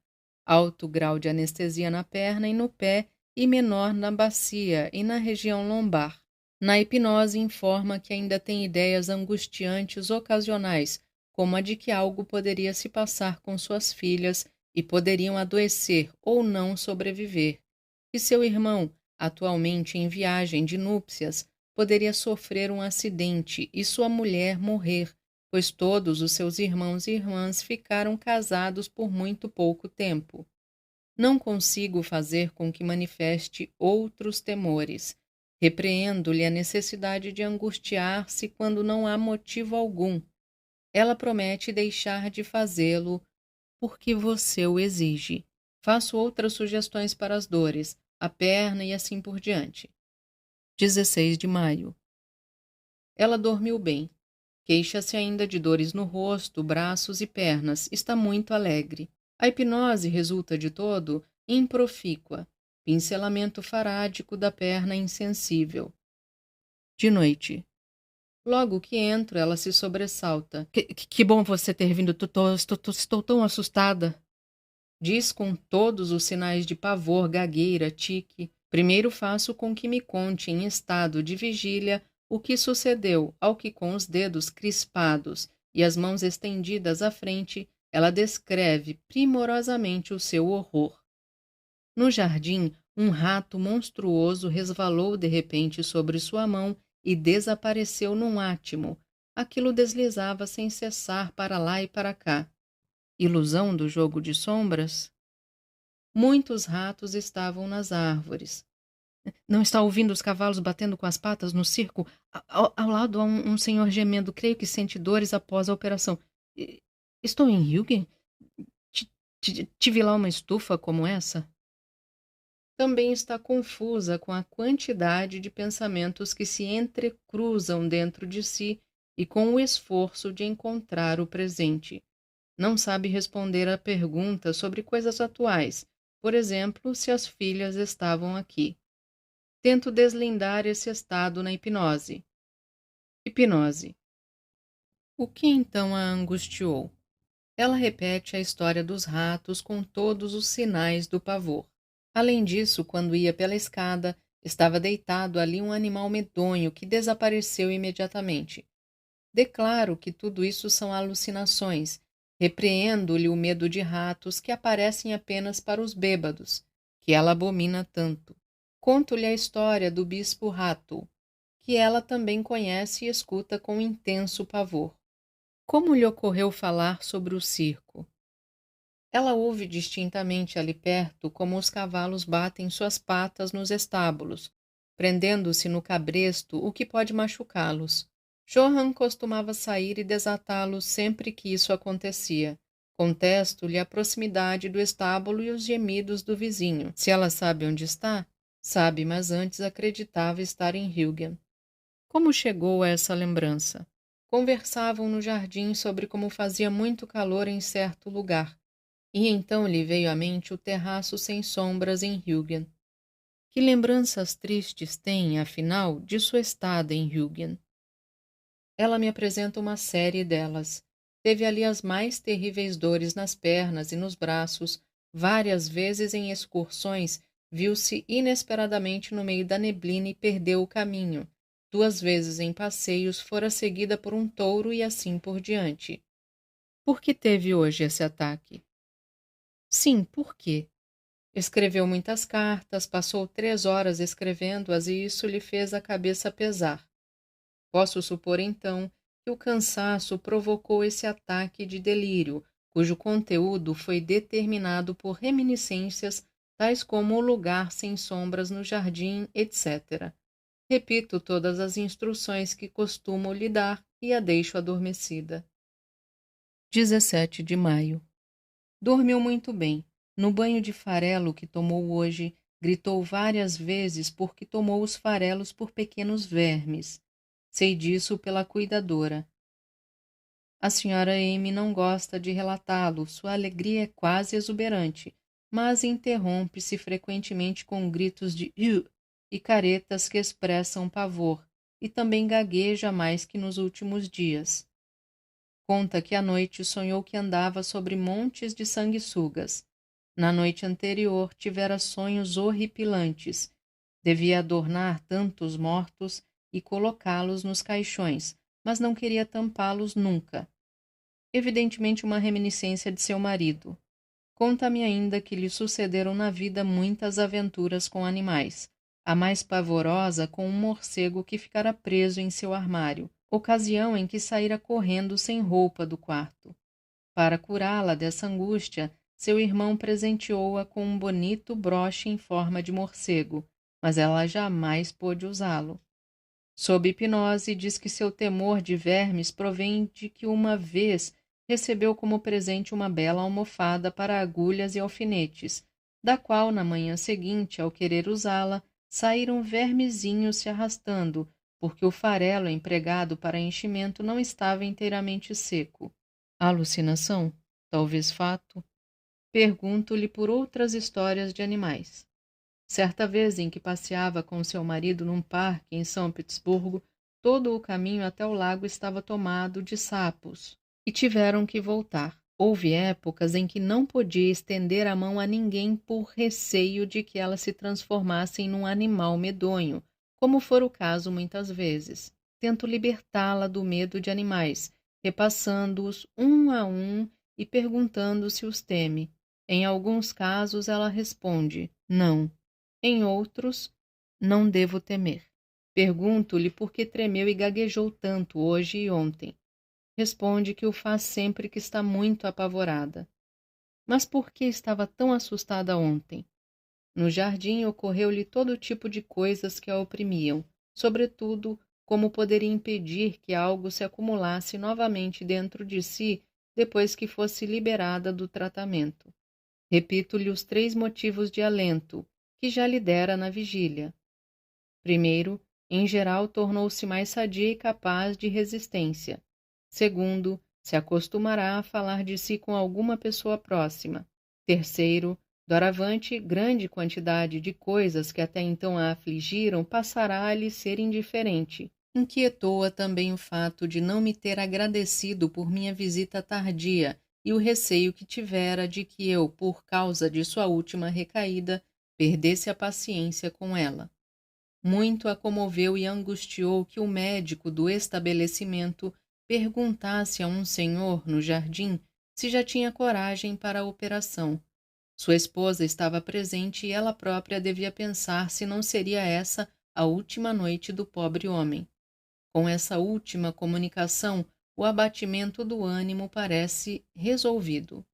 alto grau de anestesia na perna e no pé e menor na bacia e na região lombar. Na hipnose informa que ainda tem ideias angustiantes ocasionais, como a de que algo poderia se passar com suas filhas e poderiam adoecer ou não sobreviver, que seu irmão, atualmente em viagem de núpcias, poderia sofrer um acidente e sua mulher morrer, pois todos os seus irmãos e irmãs ficaram casados por muito pouco tempo. Não consigo fazer com que manifeste outros temores. Repreendo-lhe a necessidade de angustiar-se quando não há motivo algum. Ela promete deixar de fazê-lo porque você o exige. Faço outras sugestões para as dores, a perna e assim por diante. 16 de maio. Ela dormiu bem. Queixa-se ainda de dores no rosto, braços e pernas. Está muito alegre. A hipnose resulta de todo improfícua. Pincelamento farádico da perna insensível. De noite. Logo que entro, ela se sobressalta. Que bom você ter vindo. Estou tão assustada. Diz com todos os sinais de pavor, gagueira, tique. Primeiro faço com que me conte em estado de vigília o que sucedeu, ao que com os dedos crispados e as mãos estendidas à frente, ela descreve primorosamente o seu horror. No jardim, um rato monstruoso resvalou de repente sobre sua mão e desapareceu num átimo. Aquilo deslizava sem cessar para lá e para cá. Ilusão do jogo de sombras? Muitos ratos estavam nas árvores. Não está ouvindo os cavalos batendo com as patas no circo? Ao lado há um senhor gemendo. Creio que sente dores após a operação. Estou em Hilgen? Tive lá uma estufa como essa? Também está confusa com a quantidade de pensamentos que se entrecruzam dentro de si e com o esforço de encontrar o presente. Não sabe responder a perguntas sobre coisas atuais, por exemplo, se as filhas estavam aqui. Tento deslindar esse estado na hipnose. Hipnose. O que então a angustiou? Ela repete a história dos ratos com todos os sinais do pavor. Além disso, quando ia pela escada, estava deitado ali um animal medonho que desapareceu imediatamente. Declaro que tudo isso são alucinações. Repreendo-lhe o medo de ratos que aparecem apenas para os bêbados, que ela abomina tanto. Conto-lhe a história do bispo Rato, que ela também conhece e escuta com intenso pavor. Como lhe ocorreu falar sobre o circo? Ela ouve distintamente ali perto como os cavalos batem suas patas nos estábulos, prendendo-se no cabresto, o que pode machucá-los. Johann costumava sair e desatá-los sempre que isso acontecia. Contesto-lhe a proximidade do estábulo e os gemidos do vizinho. Se ela sabe onde está, sabe, mas antes acreditava estar em Hilgen. Como chegou a essa lembrança? Conversavam no jardim sobre como fazia muito calor em certo lugar, e então lhe veio à mente o terraço sem sombras em Hilgen. Que lembranças tristes tem, afinal, de sua estada em Hilgen? Ela me apresenta uma série delas. Teve ali as mais terríveis dores nas pernas e nos braços. Várias vezes em excursões viu-se inesperadamente no meio da neblina e perdeu o caminho. 2 vezes em passeios fora seguida por um touro e assim por diante. Por que teve hoje esse ataque? Sim, por quê? Escreveu muitas cartas, passou 3 horas escrevendo-as e isso lhe fez a cabeça pesar. Posso supor, então, que o cansaço provocou esse ataque de delírio, cujo conteúdo foi determinado por reminiscências tais como o lugar sem sombras no jardim, etc. Repito todas as instruções que costumo lhe dar e a deixo adormecida. 17 de maio. Dormiu muito bem. No banho de farelo que tomou hoje, gritou várias vezes porque tomou os farelos por pequenos vermes. Sei disso pela cuidadora. A senhora Amy não gosta de relatá-lo, sua alegria é quase exuberante, mas interrompe-se frequentemente com gritos de e caretas que expressam pavor, e também gagueja mais que nos últimos dias. Conta que à noite sonhou que andava sobre montes de sanguessugas. Na noite anterior tivera sonhos horripilantes. Devia adornar tantos mortos e colocá-los nos caixões, mas não queria tampá-los nunca. Evidentemente uma reminiscência de seu marido. Conta-me ainda que lhe sucederam na vida muitas aventuras com animais, a mais pavorosa com um morcego que ficara preso em seu armário, ocasião em que saíra correndo sem roupa do quarto. Para curá-la dessa angústia, seu irmão presenteou-a com um bonito broche em forma de morcego, mas ela jamais pôde usá-lo. Sob hipnose, diz que seu temor de vermes provém de que uma vez recebeu como presente uma bela almofada para agulhas e alfinetes, da qual, na manhã seguinte, ao querer usá-la, saíram vermezinhos se arrastando, porque o farelo empregado para enchimento não estava inteiramente seco. Alucinação? Talvez fato? Pergunto-lhe por outras histórias de animais. Certa vez em que passeava com seu marido num parque em São Petersburgo, todo o caminho até o lago estava tomado de sapos, e tiveram que voltar. Houve épocas em que não podia estender a mão a ninguém por receio de que elas se transformassem num animal medonho, como for o caso muitas vezes. Tento libertá-la do medo de animais, repassando-os um a um e perguntando se os teme. Em alguns casos ela responde, não. Em outros, não devo temer. Pergunto-lhe por que tremeu e gaguejou tanto hoje e ontem. Responde que o faz sempre que está muito apavorada. Mas por que estava tão assustada ontem? No jardim ocorreu-lhe todo tipo de coisas que a oprimiam, sobretudo como poderia impedir que algo se acumulasse novamente dentro de si depois que fosse liberada do tratamento. Repito-lhe os 3 motivos de alento, que já lhe dera na vigília. Primeiro, em geral tornou-se mais sadia e capaz de resistência. Segundo, se acostumará a falar de si com alguma pessoa próxima. Terceiro, doravante, grande quantidade de coisas que até então a afligiram passará a lhe ser indiferente. Inquietou-a também o fato de não me ter agradecido por minha visita tardia e o receio que tivera de que eu, por causa de sua última recaída, perdesse a paciência com ela. Muito a comoveu e angustiou que o médico do estabelecimento perguntasse a um senhor no jardim se já tinha coragem para a operação. Sua esposa estava presente e ela própria devia pensar se não seria essa a última noite do pobre homem. Com essa última comunicação, o abatimento do ânimo parece resolvido.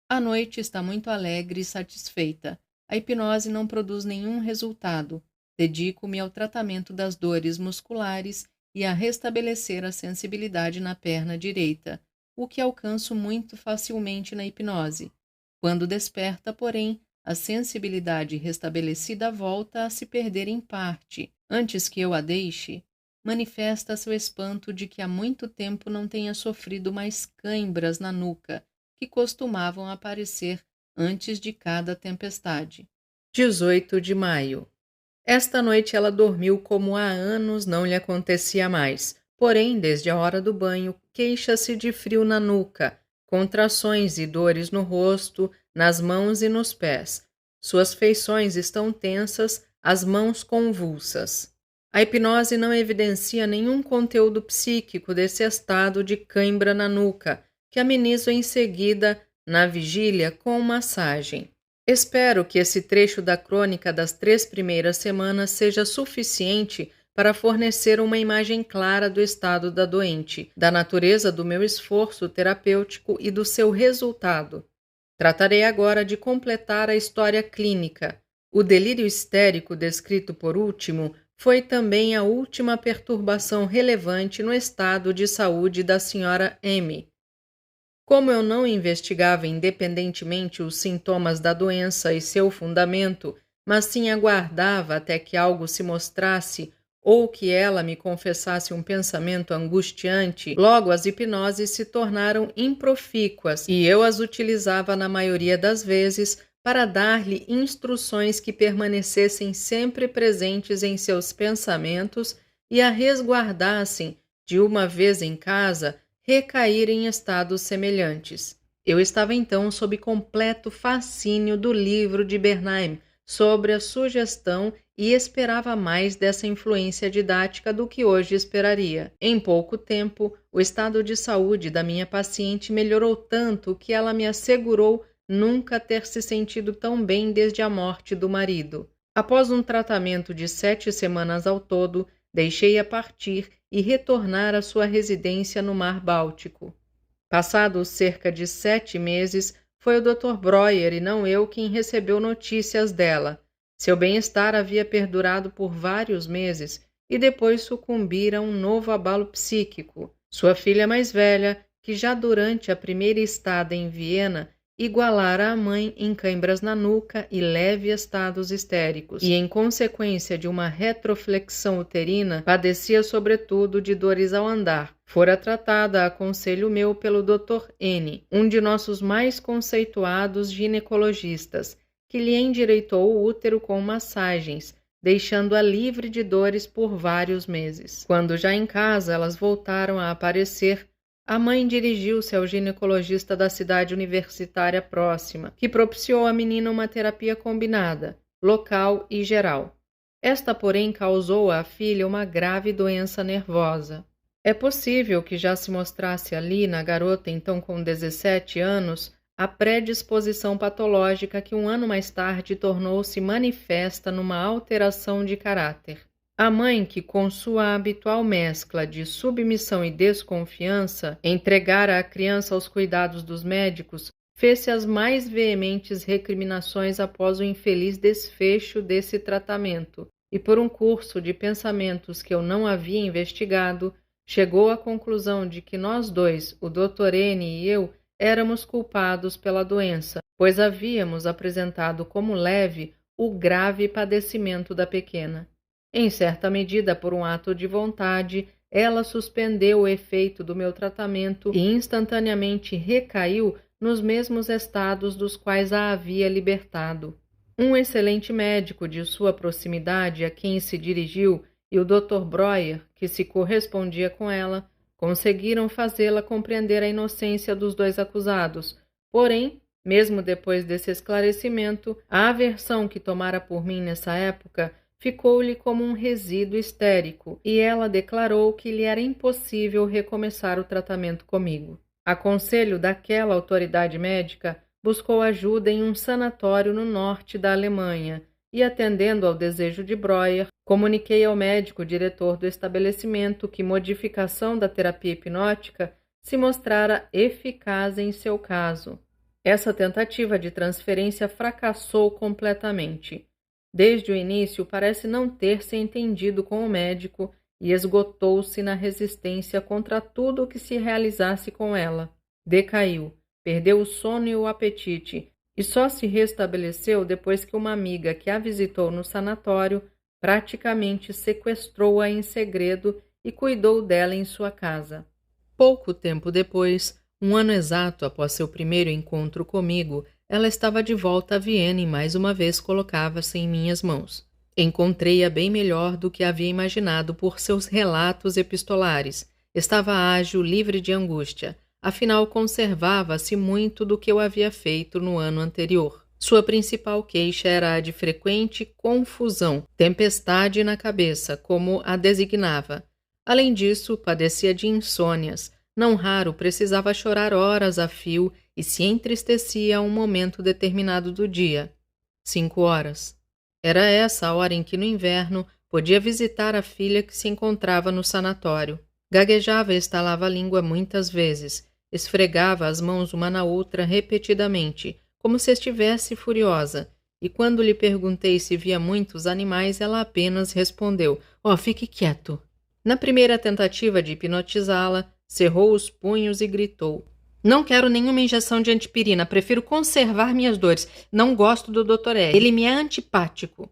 A noite está muito alegre e satisfeita. A hipnose não produz nenhum resultado. Dedico-me ao tratamento das dores musculares e a restabelecer a sensibilidade na perna direita, o que alcanço muito facilmente na hipnose. Quando desperta, porém, a sensibilidade restabelecida volta a se perder em parte. Antes que eu a deixe, manifesta seu espanto de que há muito tempo não tenha sofrido mais cãibras na nuca, que costumavam aparecer antes de cada tempestade. 18 de maio. Esta noite ela dormiu como há anos não lhe acontecia mais, porém, desde a hora do banho, queixa-se de frio na nuca, contrações e dores no rosto, nas mãos e nos pés. Suas feições estão tensas, as mãos convulsas. A hipnose não evidencia nenhum conteúdo psíquico desse estado de cãibra na nuca, que amenizo em seguida, na vigília, com massagem. Espero que esse trecho da crônica das 3 primeiras semanas seja suficiente para fornecer uma imagem clara do estado da doente, da natureza do meu esforço terapêutico e do seu resultado. Tratarei agora de completar a história clínica. O delírio histérico descrito por último foi também a última perturbação relevante no estado de saúde da senhora M. Como eu não investigava independentemente os sintomas da doença e seu fundamento, mas sim aguardava até que algo se mostrasse ou que ela me confessasse um pensamento angustiante, logo as hipnoses se tornaram improfícuas e eu as utilizava na maioria das vezes para dar-lhe instruções que permanecessem sempre presentes em seus pensamentos e a resguardassem, de uma vez em casa, recair em estados semelhantes. Eu estava então sob completo fascínio do livro de Bernheim sobre a sugestão e esperava mais dessa influência didática do que hoje esperaria. Em pouco tempo, o estado de saúde da minha paciente melhorou tanto que ela me assegurou nunca ter se sentido tão bem desde a morte do marido. Após um tratamento de 7 semanas ao todo, deixei-a partir e retornar à sua residência no Mar Báltico. Passados cerca de 7 meses, foi o Dr. Breuer e não eu quem recebeu notícias dela. Seu bem-estar havia perdurado por vários meses e depois sucumbira a um novo abalo psíquico. Sua filha mais velha, que já durante a primeira estada em Viena igualara a mãe em cãibras na nuca e leve estados histéricos, e em consequência de uma retroflexão uterina, padecia sobretudo de dores ao andar. Fora tratada a conselho meu pelo Dr. N., um de nossos mais conceituados ginecologistas, que lhe endireitou o útero com massagens, deixando-a livre de dores por vários meses. Quando já em casa elas voltaram a aparecer, a mãe dirigiu-se ao ginecologista da cidade universitária próxima, que propiciou à menina uma terapia combinada, local e geral. Esta, porém, causou à filha uma grave doença nervosa. É possível que já se mostrasse ali, na garota então com 17 anos, a predisposição patológica que um ano mais tarde tornou-se manifesta numa alteração de caráter. A mãe, que com sua habitual mescla de submissão e desconfiança entregara a criança aos cuidados dos médicos, fez-se as mais veementes recriminações após o infeliz desfecho desse tratamento e, por um curso de pensamentos que eu não havia investigado, chegou à conclusão de que nós dois, o Dr. N. e eu, éramos culpados pela doença, pois havíamos apresentado como leve o grave padecimento da pequena. Em certa medida, por um ato de vontade, ela suspendeu o efeito do meu tratamento e instantaneamente recaiu nos mesmos estados dos quais a havia libertado. Um excelente médico de sua proximidade a quem se dirigiu e o Dr. Breuer, que se correspondia com ela, conseguiram fazê-la compreender a inocência dos dois acusados. Porém, mesmo depois desse esclarecimento, a aversão que tomara por mim nessa época ficou-lhe como um resíduo histérico, e ela declarou que lhe era impossível recomeçar o tratamento comigo. A conselho daquela autoridade médica, buscou ajuda em um sanatório no norte da Alemanha, e, atendendo ao desejo de Breuer, comuniquei ao médico diretor do estabelecimento que modificação da terapia hipnótica se mostrara eficaz em seu caso. Essa tentativa de transferência fracassou completamente. Desde o início, parece não ter se entendido com o médico e esgotou-se na resistência contra tudo o que se realizasse com ela. Decaiu, perdeu o sono e o apetite, e só se restabeleceu depois que uma amiga que a visitou no sanatório praticamente sequestrou-a em segredo e cuidou dela em sua casa. Pouco tempo depois, um ano exato após seu primeiro encontro comigo, ela estava de volta a Viena e mais uma vez colocava-se em minhas mãos. Encontrei-a bem melhor do que havia imaginado por seus relatos epistolares. Estava ágil, livre de angústia. Afinal, conservava-se muito do que eu havia feito no ano anterior. Sua principal queixa era a de frequente confusão, tempestade na cabeça, como a designava. Além disso, padecia de insônias. Não raro precisava chorar horas a fio e se entristecia a um momento determinado do dia. 5 horas. Era essa a hora em que, no inverno, podia visitar a filha que se encontrava no sanatório. Gaguejava e estalava a língua muitas vezes. Esfregava as mãos uma na outra repetidamente, como se estivesse furiosa. E quando lhe perguntei se via muitos animais, ela apenas respondeu: fique quieto. Na primeira tentativa de hipnotizá-la, cerrou os punhos e gritou: não quero nenhuma injeção de antipirina, prefiro conservar minhas dores. Não gosto do Dr. E. Ele me é antipático.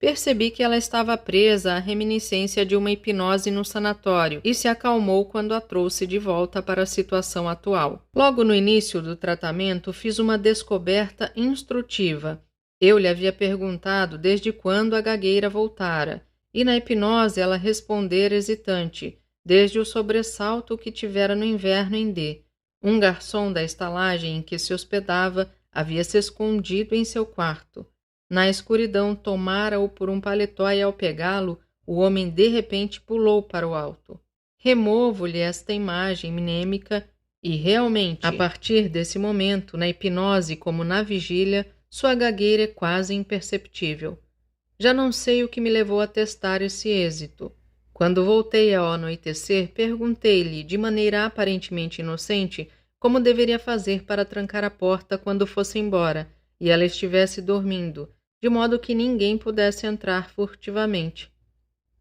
Percebi que ela estava presa à reminiscência de uma hipnose no sanatório e se acalmou quando a trouxe de volta para a situação atual. Logo no início do tratamento, fiz uma descoberta instrutiva. Eu lhe havia perguntado desde quando a gagueira voltara, e na hipnose ela respondera hesitante, desde o sobressalto que tivera no inverno em D. Um garçom da estalagem em que se hospedava havia se escondido em seu quarto. Na escuridão, tomara-o por um paletó e, ao pegá-lo, o homem de repente pulou para o alto. Removo-lhe esta imagem mnêmica e, realmente, a partir desse momento, na hipnose como na vigília, sua gagueira é quase imperceptível. Já não sei o que me levou a testar esse êxito. Quando voltei ao anoitecer, perguntei-lhe, de maneira aparentemente inocente, como deveria fazer para trancar a porta quando fosse embora e ela estivesse dormindo, de modo que ninguém pudesse entrar furtivamente.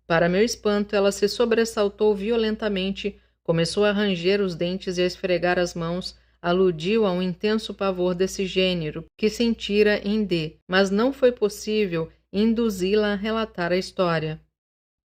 Para meu espanto, ela se sobressaltou violentamente, começou a ranger os dentes e a esfregar as mãos, aludiu a um intenso pavor desse gênero que sentira em D, mas não foi possível induzi-la a relatar a história.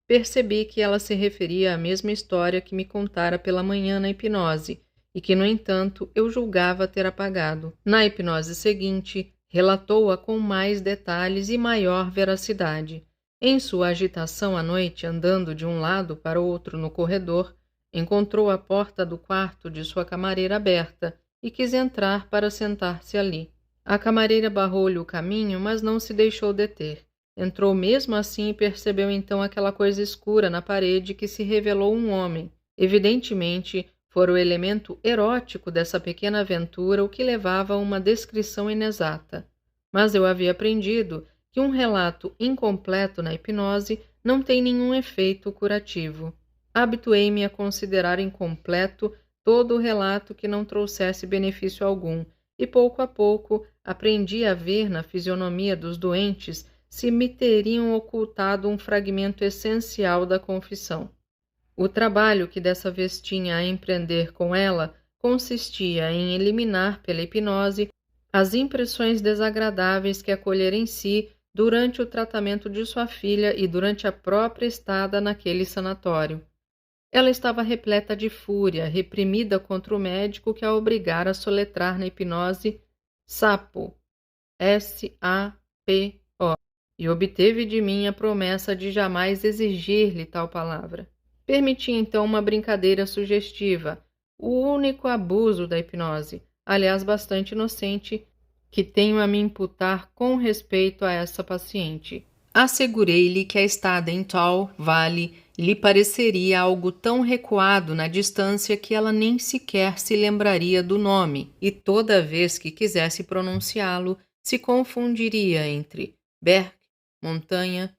Percebi que ela se referia à mesma história que me contara pela manhã na hipnose, e que, no entanto, eu julgava ter apagado. Na hipnose seguinte, relatou-a com mais detalhes e maior veracidade. Em sua agitação à noite, andando de um lado para o outro no corredor, encontrou a porta do quarto de sua camareira aberta e quis entrar para sentar-se ali. A camareira barrou-lhe o caminho, mas não se deixou deter. Entrou mesmo assim e percebeu então aquela coisa escura na parede que se revelou um homem. Evidentemente, fora o elemento erótico dessa pequena aventura o que levava a uma descrição inexata. Mas eu havia aprendido que um relato incompleto na hipnose não tem nenhum efeito curativo. Habituei-me a considerar incompleto todo o relato que não trouxesse benefício algum, e pouco a pouco aprendi a ver na fisionomia dos doentes se me teriam ocultado um fragmento essencial da confissão. O trabalho que dessa vez tinha a empreender com ela consistia em eliminar pela hipnose as impressões desagradáveis que acolhera em si durante o tratamento de sua filha e durante a própria estada naquele sanatório. Ela estava repleta de fúria, reprimida contra o médico que a obrigara a soletrar na hipnose Sapo, S-A-P-O, e obteve de mim a promessa de jamais exigir-lhe tal palavra. Permiti então uma brincadeira sugestiva, o único abuso da hipnose, aliás bastante inocente, que tenho a me imputar com respeito a essa paciente. Assegurei-lhe que a estada em tal vale lhe pareceria algo tão recuado na distância que ela nem sequer se lembraria do nome, e toda vez que quisesse pronunciá-lo, se confundiria entre berg, montanha,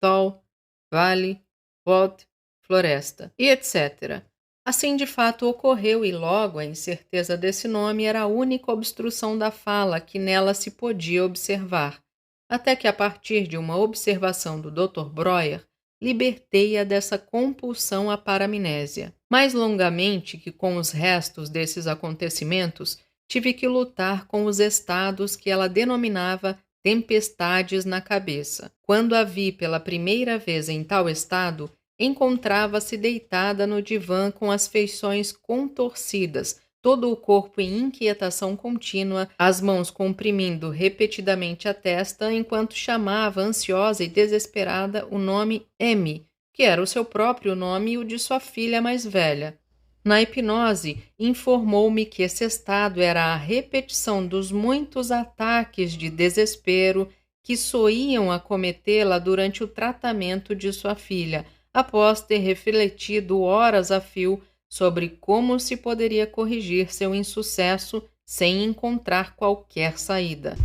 tal, vale, wald, floresta, e etc. Assim de fato ocorreu, e logo a incerteza desse nome era a única obstrução da fala que nela se podia observar, até que a partir de uma observação do Dr. Breuer, libertei-a dessa compulsão à paramnésia. Mais longamente que com os restos desses acontecimentos, tive que lutar com os estados que ela denominava tempestades na cabeça. Quando a vi pela primeira vez em tal estado, encontrava-se deitada no divã com as feições contorcidas, todo o corpo em inquietação contínua, as mãos comprimindo repetidamente a testa, enquanto chamava, ansiosa e desesperada, o nome M, que era o seu próprio nome e o de sua filha mais velha. Na hipnose, informou-me que esse estado era a repetição dos muitos ataques de desespero que soiam acometê-la durante o tratamento de sua filha, após ter refletido horas a fio sobre como se poderia corrigir seu insucesso sem encontrar qualquer saída.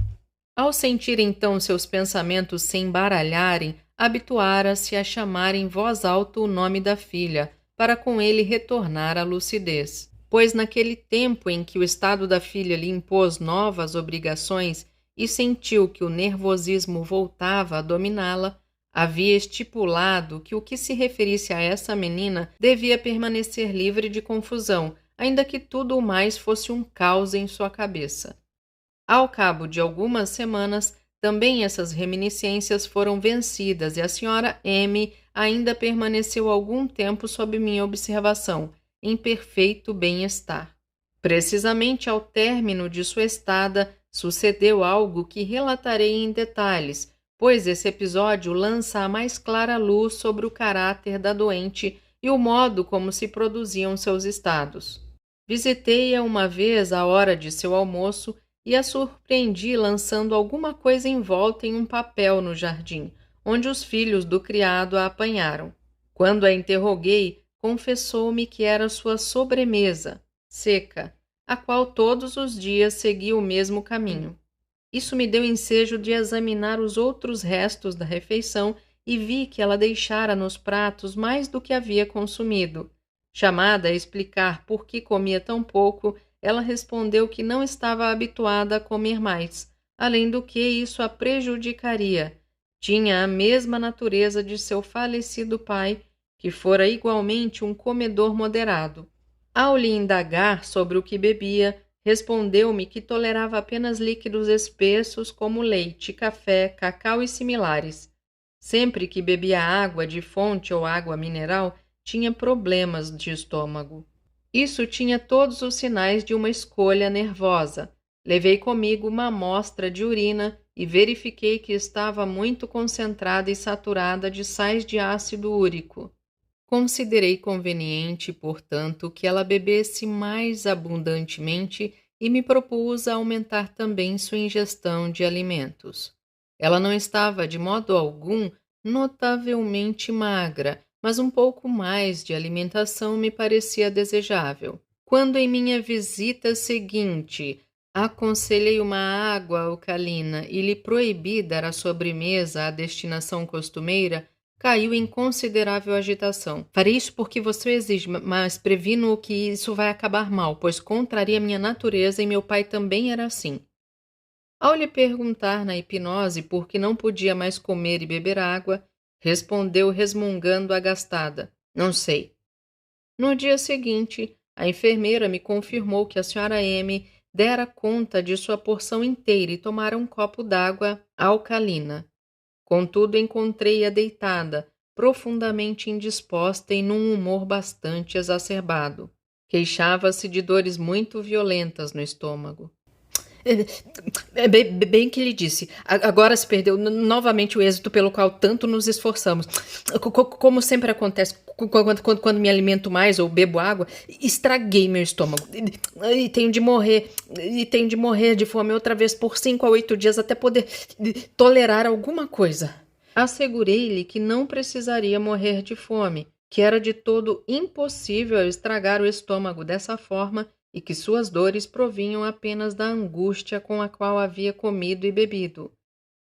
Ao sentir então seus pensamentos se embaralharem, habituara-se a chamar em voz alta o nome da filha, para com ele retornar à lucidez. Pois naquele tempo em que o estado da filha lhe impôs novas obrigações e sentiu que o nervosismo voltava a dominá-la, havia estipulado que o que se referisse a essa menina devia permanecer livre de confusão, ainda que tudo o mais fosse um caos em sua cabeça. Ao cabo de algumas semanas, Também essas reminiscências foram vencidas e a senhora M ainda permaneceu algum tempo sob minha observação, em perfeito bem-estar. Precisamente ao término de sua estada, sucedeu algo que relatarei em detalhes, pois esse episódio lança a mais clara luz sobre o caráter da doente e o modo como se produziam seus estados. Visitei-a uma vez à hora de seu almoço e a surpreendi lançando alguma coisa envolta em um papel no jardim, onde os filhos do criado a apanharam. Quando a interroguei, confessou-me que era sua sobremesa, seca, a qual todos os dias seguia o mesmo caminho. Isso me deu ensejo de examinar os outros restos da refeição e vi que ela deixara nos pratos mais do que havia consumido. Chamada a explicar por que comia tão pouco, ela respondeu que não estava habituada a comer mais, além do que isso a prejudicaria. Tinha a mesma natureza de seu falecido pai, que fora igualmente um comedor moderado. Ao lhe indagar sobre o que bebia, respondeu-me que tolerava apenas líquidos espessos como leite, café, cacau e similares. Sempre que bebia água de fonte ou água mineral, tinha problemas de estômago. Isso tinha todos os sinais de uma escolha nervosa. Levei comigo uma amostra de urina e verifiquei que estava muito concentrada e saturada de sais de ácido úrico. Considerei conveniente, portanto, que ela bebesse mais abundantemente e me propus a aumentar também sua ingestão de alimentos. Ela não estava, de modo algum, notavelmente magra, mas um pouco mais de alimentação me parecia desejável. Quando em minha visita seguinte aconselhei uma água alcalina e lhe proibi dar à sobremesa a destinação costumeira, caiu em considerável agitação. Farei isso porque você exige, mas previno que isso vai acabar mal, pois contraria minha natureza e meu pai também era assim. Ao lhe perguntar na hipnose por que não podia mais comer e beber água, respondeu resmungando agastada: não sei. No dia seguinte, a enfermeira me confirmou que a senhora M dera conta de sua porção inteira e tomara um copo d'água alcalina. Contudo, encontrei-a deitada, profundamente indisposta e num humor bastante exacerbado. Queixava-se de dores muito violentas no estômago. Bem que lhe disse. Agora se perdeu novamente o êxito pelo qual tanto nos esforçamos. Como sempre acontece quando me alimento mais ou bebo água, estraguei meu estômago. E tenho de morrer de fome outra vez por 5 a 8 dias até poder tolerar alguma coisa. Assegurei-lhe que não precisaria morrer de fome, que era de todo impossível estragar o estômago dessa forma e que suas dores provinham apenas da angústia com a qual havia comido e bebido.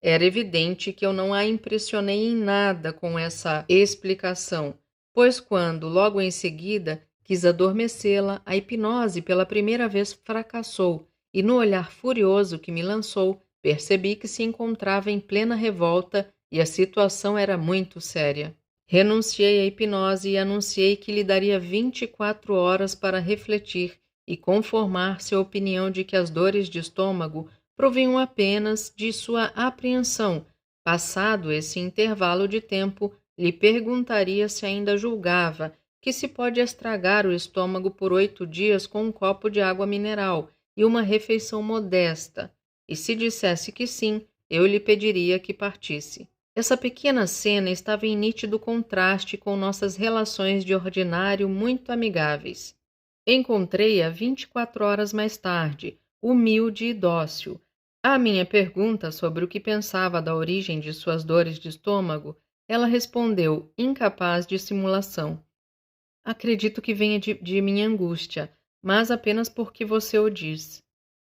Era evidente que eu não a impressionei em nada com essa explicação, pois quando, logo em seguida, quis adormecê-la, a hipnose pela primeira vez fracassou, e no olhar furioso que me lançou, percebi que se encontrava em plena revolta e a situação era muito séria. Renunciei à hipnose e anunciei que lhe daria 24 horas para refletir e conformar-se à opinião de que as dores de estômago provinham apenas de sua apreensão. Passado esse intervalo de tempo, lhe perguntaria se ainda julgava que se pode estragar o estômago por 8 dias com um copo de água mineral e uma refeição modesta, e se dissesse que sim, eu lhe pediria que partisse. Essa pequena cena estava em nítido contraste com nossas relações de ordinário muito amigáveis. Encontrei-a 24 horas mais tarde, humilde e dócil. À minha pergunta sobre o que pensava da origem de suas dores de estômago, ela respondeu, incapaz de simulação: acredito que venha de minha angústia, mas apenas porque você o diz.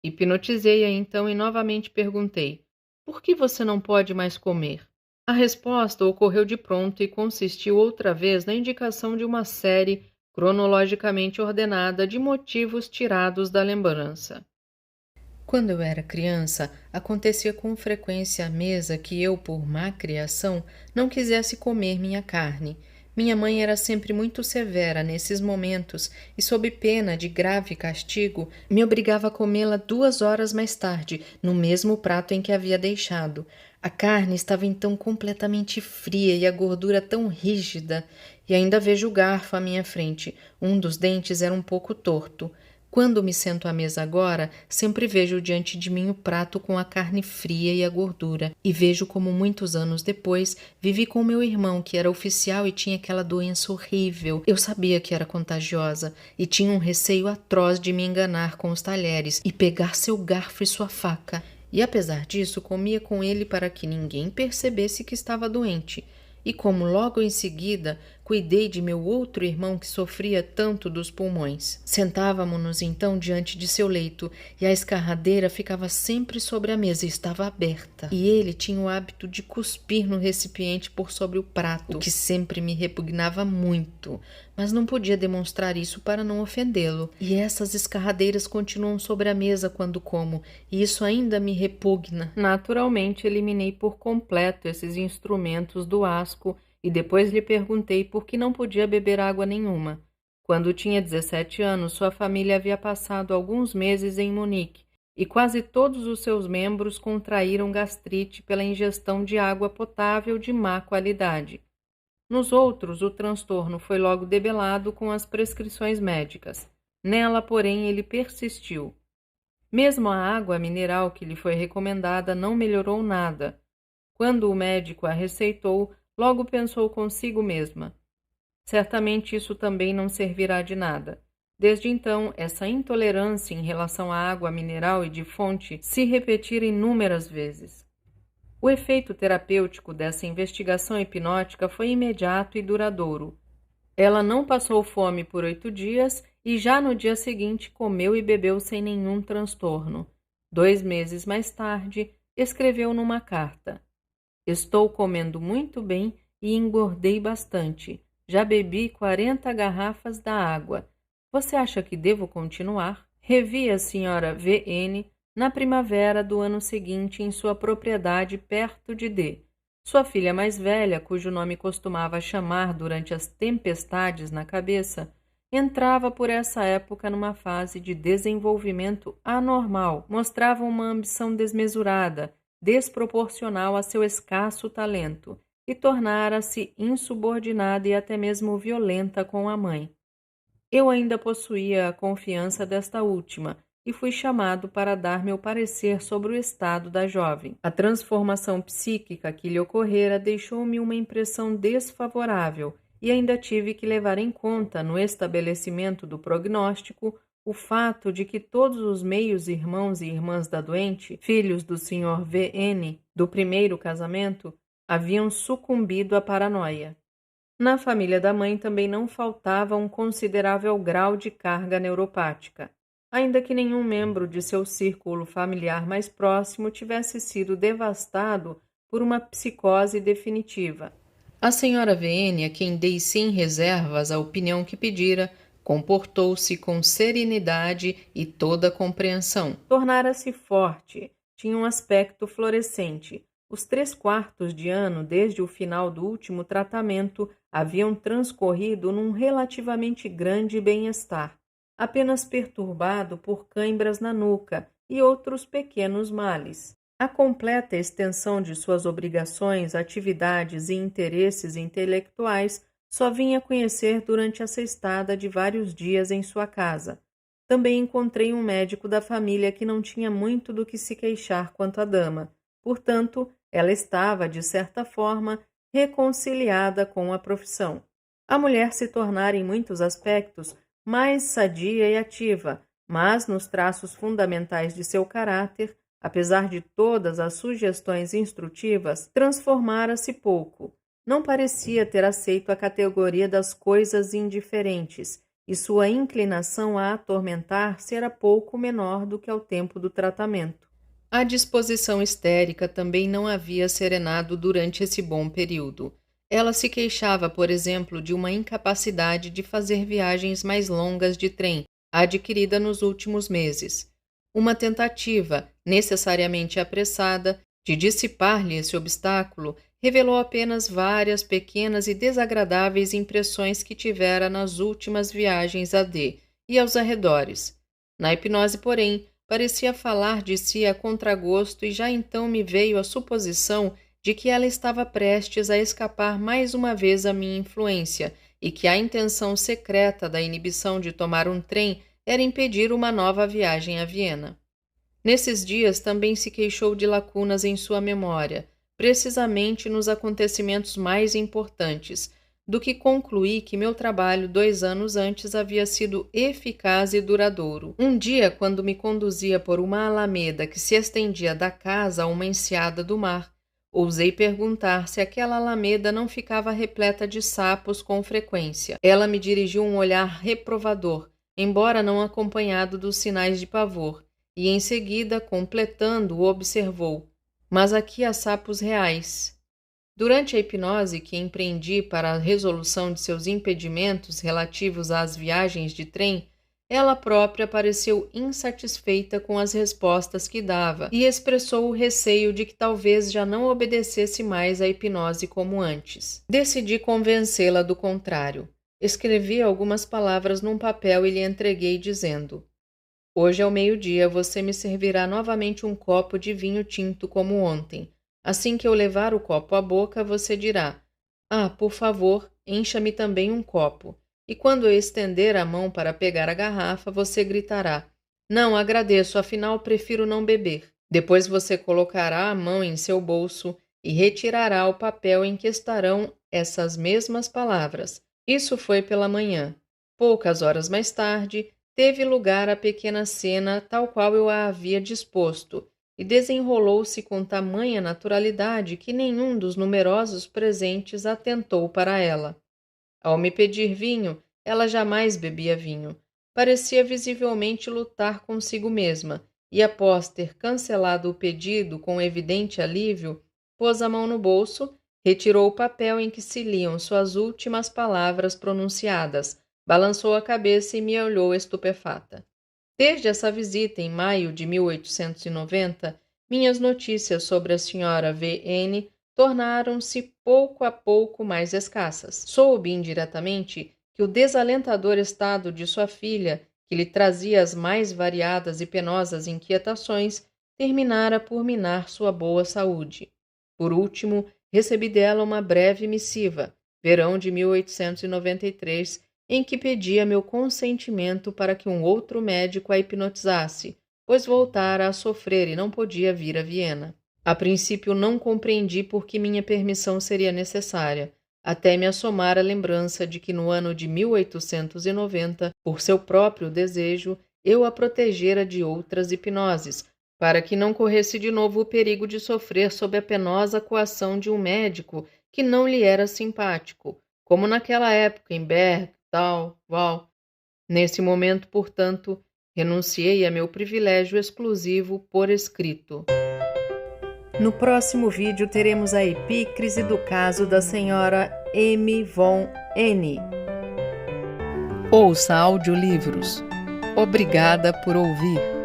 Hipnotizei-a então e novamente perguntei: por que você não pode mais comer? A resposta ocorreu de pronto e consistiu outra vez na indicação de uma série cronologicamente ordenada de motivos tirados da lembrança. Quando eu era criança, acontecia com frequência à mesa que eu, por má criação, não quisesse comer minha carne. Minha mãe era sempre muito severa nesses momentos e, sob pena de grave castigo, me obrigava a comê-la 2 horas mais tarde, no mesmo prato em que havia deixado. A carne estava então completamente fria e a gordura tão rígida. E ainda vejo o garfo à minha frente. Um dos dentes era um pouco torto. Quando me sento à mesa agora, sempre vejo diante de mim o prato com a carne fria e a gordura, e vejo como muitos anos depois vivi com meu irmão, que era oficial e tinha aquela doença horrível. Eu sabia que era contagiosa e tinha um receio atroz de me enganar com os talheres e pegar seu garfo e sua faca. E apesar disso, comia com ele para que ninguém percebesse que estava doente. E como logo em seguida cuidei de meu outro irmão que sofria tanto dos pulmões. Sentávamo-nos então diante de seu leito e a escarradeira ficava sempre sobre a mesa e estava aberta. E ele tinha o hábito de cuspir no recipiente por sobre o prato, o que sempre me repugnava muito, mas não podia demonstrar isso para não ofendê-lo. E essas escarradeiras continuam sobre a mesa quando como, e isso ainda me repugna. Naturalmente, eliminei por completo esses instrumentos do asco e depois lhe perguntei por que não podia beber água nenhuma. Quando tinha 17 anos, sua família havia passado alguns meses em Munique e quase todos os seus membros contraíram gastrite pela ingestão de água potável de má qualidade. Nos outros, o transtorno foi logo debelado com as prescrições médicas. Nela, porém, ele persistiu. Mesmo a água mineral que lhe foi recomendada não melhorou nada. Quando o médico a receitou, logo pensou consigo mesma: certamente isso também não servirá de nada. Desde então, essa intolerância em relação à água mineral e de fonte se repetira inúmeras vezes. O efeito terapêutico dessa investigação hipnótica foi imediato e duradouro. Ela não passou fome por 8 dias e já no dia seguinte comeu e bebeu sem nenhum transtorno. 2 meses mais tarde, escreveu numa carta: estou comendo muito bem e engordei bastante. Já bebi 40 garrafas da água. Você acha que devo continuar? Revi a senhora V.N. na primavera do ano seguinte em sua propriedade perto de D. Sua filha mais velha, cujo nome costumava chamar durante as tempestades na cabeça, entrava por essa época numa fase de desenvolvimento anormal. Mostrava uma ambição desmesurada, desproporcional a seu escasso talento, e tornara-se insubordinada e até mesmo violenta com a mãe. Eu ainda possuía a confiança desta última e fui chamado para dar meu parecer sobre o estado da jovem. A transformação psíquica que lhe ocorrera deixou-me uma impressão desfavorável e ainda tive que levar em conta, no estabelecimento do prognóstico, o fato de que todos os meios irmãos e irmãs da doente, filhos do Sr. V.N., do primeiro casamento, haviam sucumbido à paranoia. Na família da mãe também não faltava um considerável grau de carga neuropática, ainda que nenhum membro de seu círculo familiar mais próximo tivesse sido devastado por uma psicose definitiva. A senhora V.N., a quem dei sem reservas a opinião que pedira, comportou-se com serenidade e toda compreensão. Tornara-se forte, tinha um aspecto florescente. Os 3/4 de ano desde o final do último tratamento haviam transcorrido num relativamente grande bem-estar, apenas perturbado por cãibras na nuca e outros pequenos males. A completa extensão de suas obrigações, atividades e interesses intelectuais só vinha conhecer durante essa estada de vários dias em sua casa. Também encontrei um médico da família que não tinha muito do que se queixar quanto à dama. Portanto, ela estava, de certa forma, reconciliada com a profissão. A mulher se tornara em muitos aspectos mais sadia e ativa, mas nos traços fundamentais de seu caráter, apesar de todas as sugestões instrutivas, transformara-se pouco. Não parecia ter aceito a categoria das coisas indiferentes, e sua inclinação a atormentar-se era pouco menor do que ao tempo do tratamento. A disposição histérica também não havia serenado durante esse bom período. Ela se queixava, por exemplo, de uma incapacidade de fazer viagens mais longas de trem, adquirida nos últimos meses. Uma tentativa, necessariamente apressada, de dissipar-lhe esse obstáculo revelou apenas várias pequenas e desagradáveis impressões que tivera nas últimas viagens a D e aos arredores. Na hipnose, porém, parecia falar de si a contragosto e já então me veio a suposição de que ela estava prestes a escapar mais uma vez à minha influência e que a intenção secreta da inibição de tomar um trem era impedir uma nova viagem a Viena. Nesses dias também se queixou de lacunas em sua memória, precisamente nos acontecimentos mais importantes, do que concluí que meu trabalho 2 anos antes havia sido eficaz e duradouro. Um dia, quando me conduzia por uma alameda que se estendia da casa a uma enseada do mar, ousei perguntar se aquela alameda não ficava repleta de sapos com frequência. Ela me dirigiu um olhar reprovador, embora não acompanhado dos sinais de pavor, e em seguida, completando-o, observou: "Mas aqui há sapos reais." Durante a hipnose que empreendi para a resolução de seus impedimentos relativos às viagens de trem, ela própria pareceu insatisfeita com as respostas que dava e expressou o receio de que talvez já não obedecesse mais à hipnose como antes. Decidi convencê-la do contrário. Escrevi algumas palavras num papel e lhe entreguei, dizendo: "Hoje ao meio-dia você me servirá novamente um copo de vinho tinto como ontem. Assim que eu levar o copo à boca, você dirá: 'Ah, por favor, encha-me também um copo.' E quando eu estender a mão para pegar a garrafa, você gritará: 'Não, agradeço, afinal prefiro não beber.' Depois você colocará a mão em seu bolso e retirará o papel em que estarão essas mesmas palavras." Isso foi pela manhã. Poucas horas mais tarde, teve lugar a pequena cena tal qual eu a havia disposto, e desenrolou-se com tamanha naturalidade que nenhum dos numerosos presentes atentou para ela. Ao me pedir vinho, ela jamais bebia vinho. Parecia visivelmente lutar consigo mesma, e após ter cancelado o pedido com evidente alívio, pôs a mão no bolso, retirou o papel em que se liam suas últimas palavras pronunciadas, balançou a cabeça e me olhou estupefata. Desde essa visita, em maio de 1890, minhas notícias sobre a senhora V.N. tornaram-se pouco a pouco mais escassas. Soube indiretamente que o desalentador estado de sua filha, que lhe trazia as mais variadas e penosas inquietações, terminara por minar sua boa saúde. Por último, recebi dela uma breve missiva, verão de 1893, em que pedia meu consentimento para que um outro médico a hipnotizasse, pois voltara a sofrer e não podia vir a Viena. A princípio não compreendi por que minha permissão seria necessária, até me assomar a lembrança de que no ano de 1890, por seu próprio desejo, eu a protegera de outras hipnoses, para que não corresse de novo o perigo de sofrer sob a penosa coação de um médico que não lhe era simpático, como naquela época em Berg, Tal, Val. Nesse momento, portanto, renunciei a meu privilégio exclusivo por escrito. No próximo vídeo teremos a epícrise do caso da senhora M. von N. Ouça audiolivros. Obrigada por ouvir.